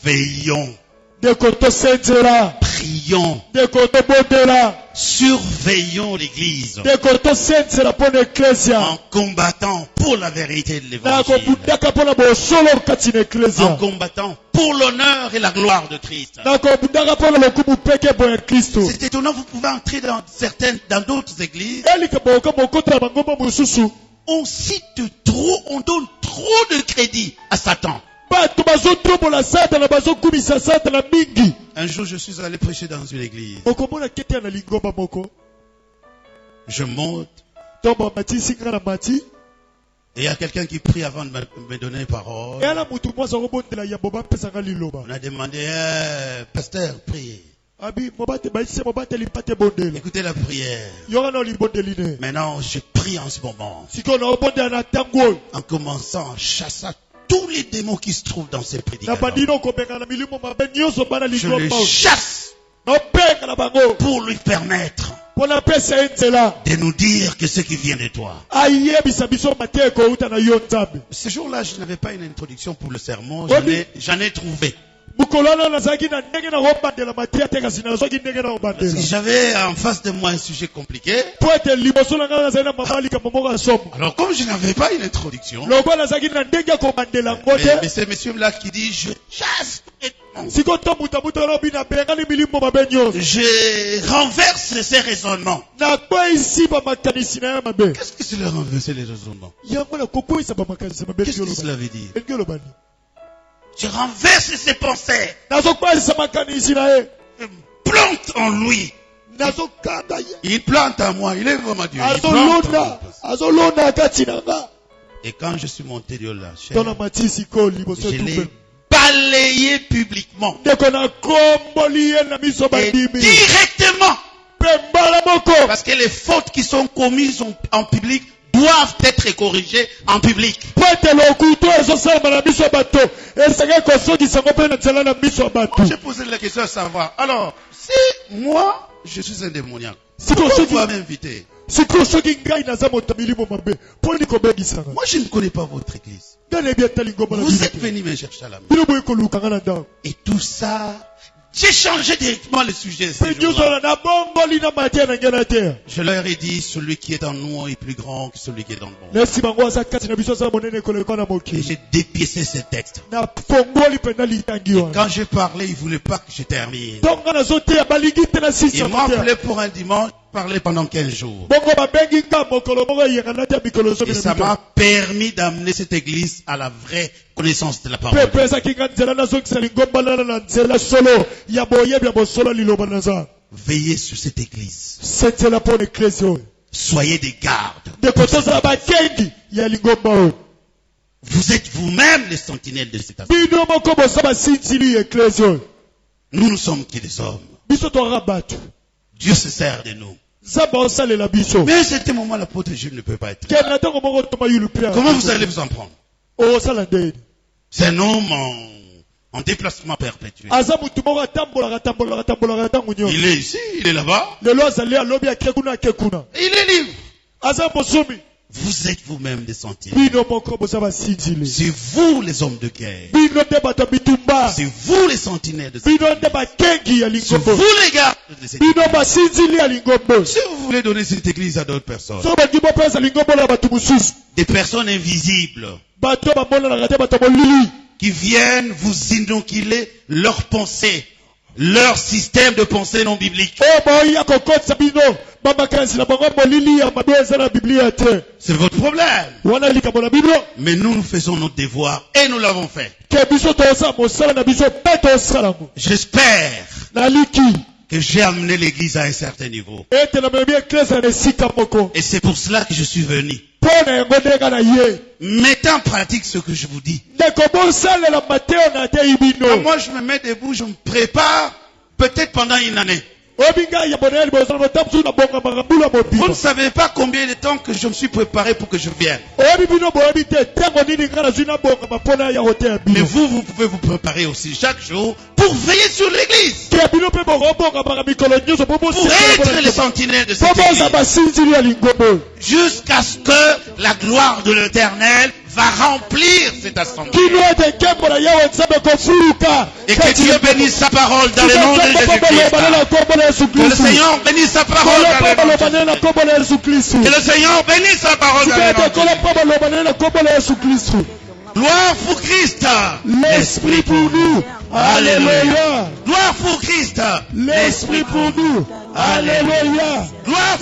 Veillons, ndeko tosenzela prions, ndeko tobondela surveillons l'église ndeko tosenzela mpona eklesia en combattant pour la vérité de na l'évangile, kobundaka mpona bosolo kati na en eklesia combattant pour l'honneur et la gloire de Christ. na kobundaka mpona lokumu peke boya kristo. C'est étonnant, vous pouvez entrer dans d'autres églises, elika boyoka mokota na bangomba mosusu on cite trop, on donne trop de crédit à Satan. bato bazotombola satana bazokumisa satana mingi. Un jour, je suis allé prêcher dans une église. okomona kete na lingomba moko Je monte ntombo amatisi nga na mati et il y a quelqu'un qui prie avant de me donner une parole. eyala mutu mwasi akobondela yambo bapesanga liloba On a demandé, pasteur, priez. abi baisise mobateli mpate bondela Écoutez la prière. yoka na olibondeli ne Maintenant, je prie en ce moment, sikoyo na obondela na ntango oyo en commençant à chasser tous les démons qui se trouvent dans ces na prédicateurs. bandino okobenga na milimo mabe nyonso bana Je lingomba les oyo chasse na obenga na bango pour lui permettre mpo na pesa ye nzela de nous dire que ce qui vient de toi. ayebisa biso mateya ekouta na yo nzambe. Ce jour-là, je n'avais pas une introduction pour le sermon, Oui. j'en ai trouvé. mokolo wana nazalaki na ndenge na kobandela mateya te kasi nazwaki ndenge na Parce kobandela que j'avais en face de moi un sujet compliqué. mpo ete liboso na ngai nazali na mama likambo moko ya somo Alors, comme je n'avais pas une introduction, lokola nazalaki na ndenge ya kobandela ngo mais te c'est monsieur-là qui dit, je chasse tous les démons. sikoyo to mutamuta lobi nabengani milimo mabe nyonso Je renverse ces raisonnements. nakweyisi bamakanisi na ye mabe Qu'est-ce que c'est le renverser les raisonnements? yango nakokweyisa bamakanisi mabe Qu'est-ce que cela veut dire? elingi olobani Je renverse ses pensées. nazokweyisa makanisi na ye Je plante en lui. nazokanda ye Il plante en moi. Il est vraiment Dieu. Il plante en moi. azolonda kati na nga Et quand je suis monté de la to chaîne, na mati sikoyo liboso je etupe l'ai balayé publiquement. ndeko nakomboli ye na miso Et bandimi directement. mpe mbala moko Parce que les fautes qui sont commises en public doivent être corrigées en public. po ete lokutu ezosalama na miso ya bato esengeli kosokisa ngo mpe na nzela na miso ya bato. J'ai posé la question à savoir. Alors, si moi, je suis un démoniaque, sikoyo pourquoi soki vous m'inviter? sikoyo soki ngai naza moto ya milimo mabe mpo nini kobengisanga Moi, je ne connais pas votre église. ngai nayebi ata lingomba na Vous bino êtes te. venu me chercher à la maison. bino boye kolukanga na ndako Et tout ça, j'ai changé directement le sujet. mpe Ces nyonso jours-là. wana nabongoli na mateya na ngai na te Je leur ai dit, celui qui est en nous est plus grand que celui qui est dans le monde. nesi bango aza kati na biso aza monene koleka na Et mokili j'ai dépiécé ce texte. nafongoli mpenza litangi wana Quand je parlais, ils ne voulaient pas que je termine. ntongo nga nazoteya balingi te na Ils sisa m'ont mateya appelé pour un dimanche, parler pendant 15 jours. bongo babengi nga mokolo moko eyenga na te ya mikolo Et ça m'a permis d'amener cette église à la vraie connaissance de la mpe parole. epesaki nga nzela nazongisa lingomba nana na nzela solo ya boyebi ya bosolo liloba naza Veillez sur cette église. se nzela mpo na eklesi oyo Soyez des gardes. ndeko tozala bakengi ya lingomba oyo Vous êtes vous-même les sentinelles de cette assemblée. bino moko boza basinzili eklesi oyo Nous sommes que des hommes. biso toza bato Dieu se sert de nous. nzambe aosalela biso Mais à ce moment, l'apôtre Jules ne peut pas être. kende na ntango moko toma yulu mpe Comment vous allez vous en prendre? osala ndeni C'est un homme en déplacement perpétuel. aza mutu moko atambolaka ntango nyonso Il est ici, il est là-bas. lelo azali alobi ake kuna ake kuna Il est libre. aza mosumi Vous êtes vous-même des sentinelles. bino moko boza basinzili C'est vous les hommes de guerre. bino nde bato ya bitumba C'est vous les sentinelles de cette bino nde bakengi ya C'est lingombo vous les gars de cette bino basinzili ya lingombo Si vous voulez donner cette église à d'autres personnes, so bangi bopesa lingombo na bato mosusu des personnes invisibles bato bamonanaka te bato molili qui viennent vous inoculer leurs pensées, leur système de pensée non biblique. oyo baoya kokotisa bino bamakanisi na bango molili ya mabe eza na biblia te C'est votre problème. wana likambo na bino Mais nous faisons notre devoir et nous l'avons fait. ke biso tosala mosala na biso mpe tosalango J'espère naliki que j'ai amené l'église à un certain niveau. ete namemi eklesa na esika moko Et c'est pour cela que je suis venu. mpo na yango ndenge na ye Mettez en pratique ce que je vous dis. ndeko bosalela mateo na teyi bino Moi, je me mets debout, je me prépare, peut-être pendant une année. oyebi ngai ya bona ya liboso na botambusu na bongamaka mbula Vous ne mobima savez pas combien de temps que je me suis préparé pour que je vienne. oyebi bino boyebi te ntango nini ngai nazwi nabongama mpo na ya koteya Mais bino vous, vous pouvez vous préparer aussi chaque jour pour veiller sur l'église. ke bino mpe bokobongamaka mikolo nyonso mpo Pour être les sentinelles de mpo cette boza église. basinzili ya lingombo Jusqu'à ce que la gloire de l'éternel va remplir cette assemblée. kino ete nkembo na yawe nzambe kofuluka Et que Dieu bénisse sa parole dans le nom de Jésus-Christ. Que le Seigneur bénisse sa parole dans le nom de Jésus-Christ. Que le Seigneur bénisse sa parole dans le nom de Jésus. Gloire pour Christ. L'esprit pour nous. Alléluia. Gloire pour Christ. L'esprit pour nous. Alléluia. Gloire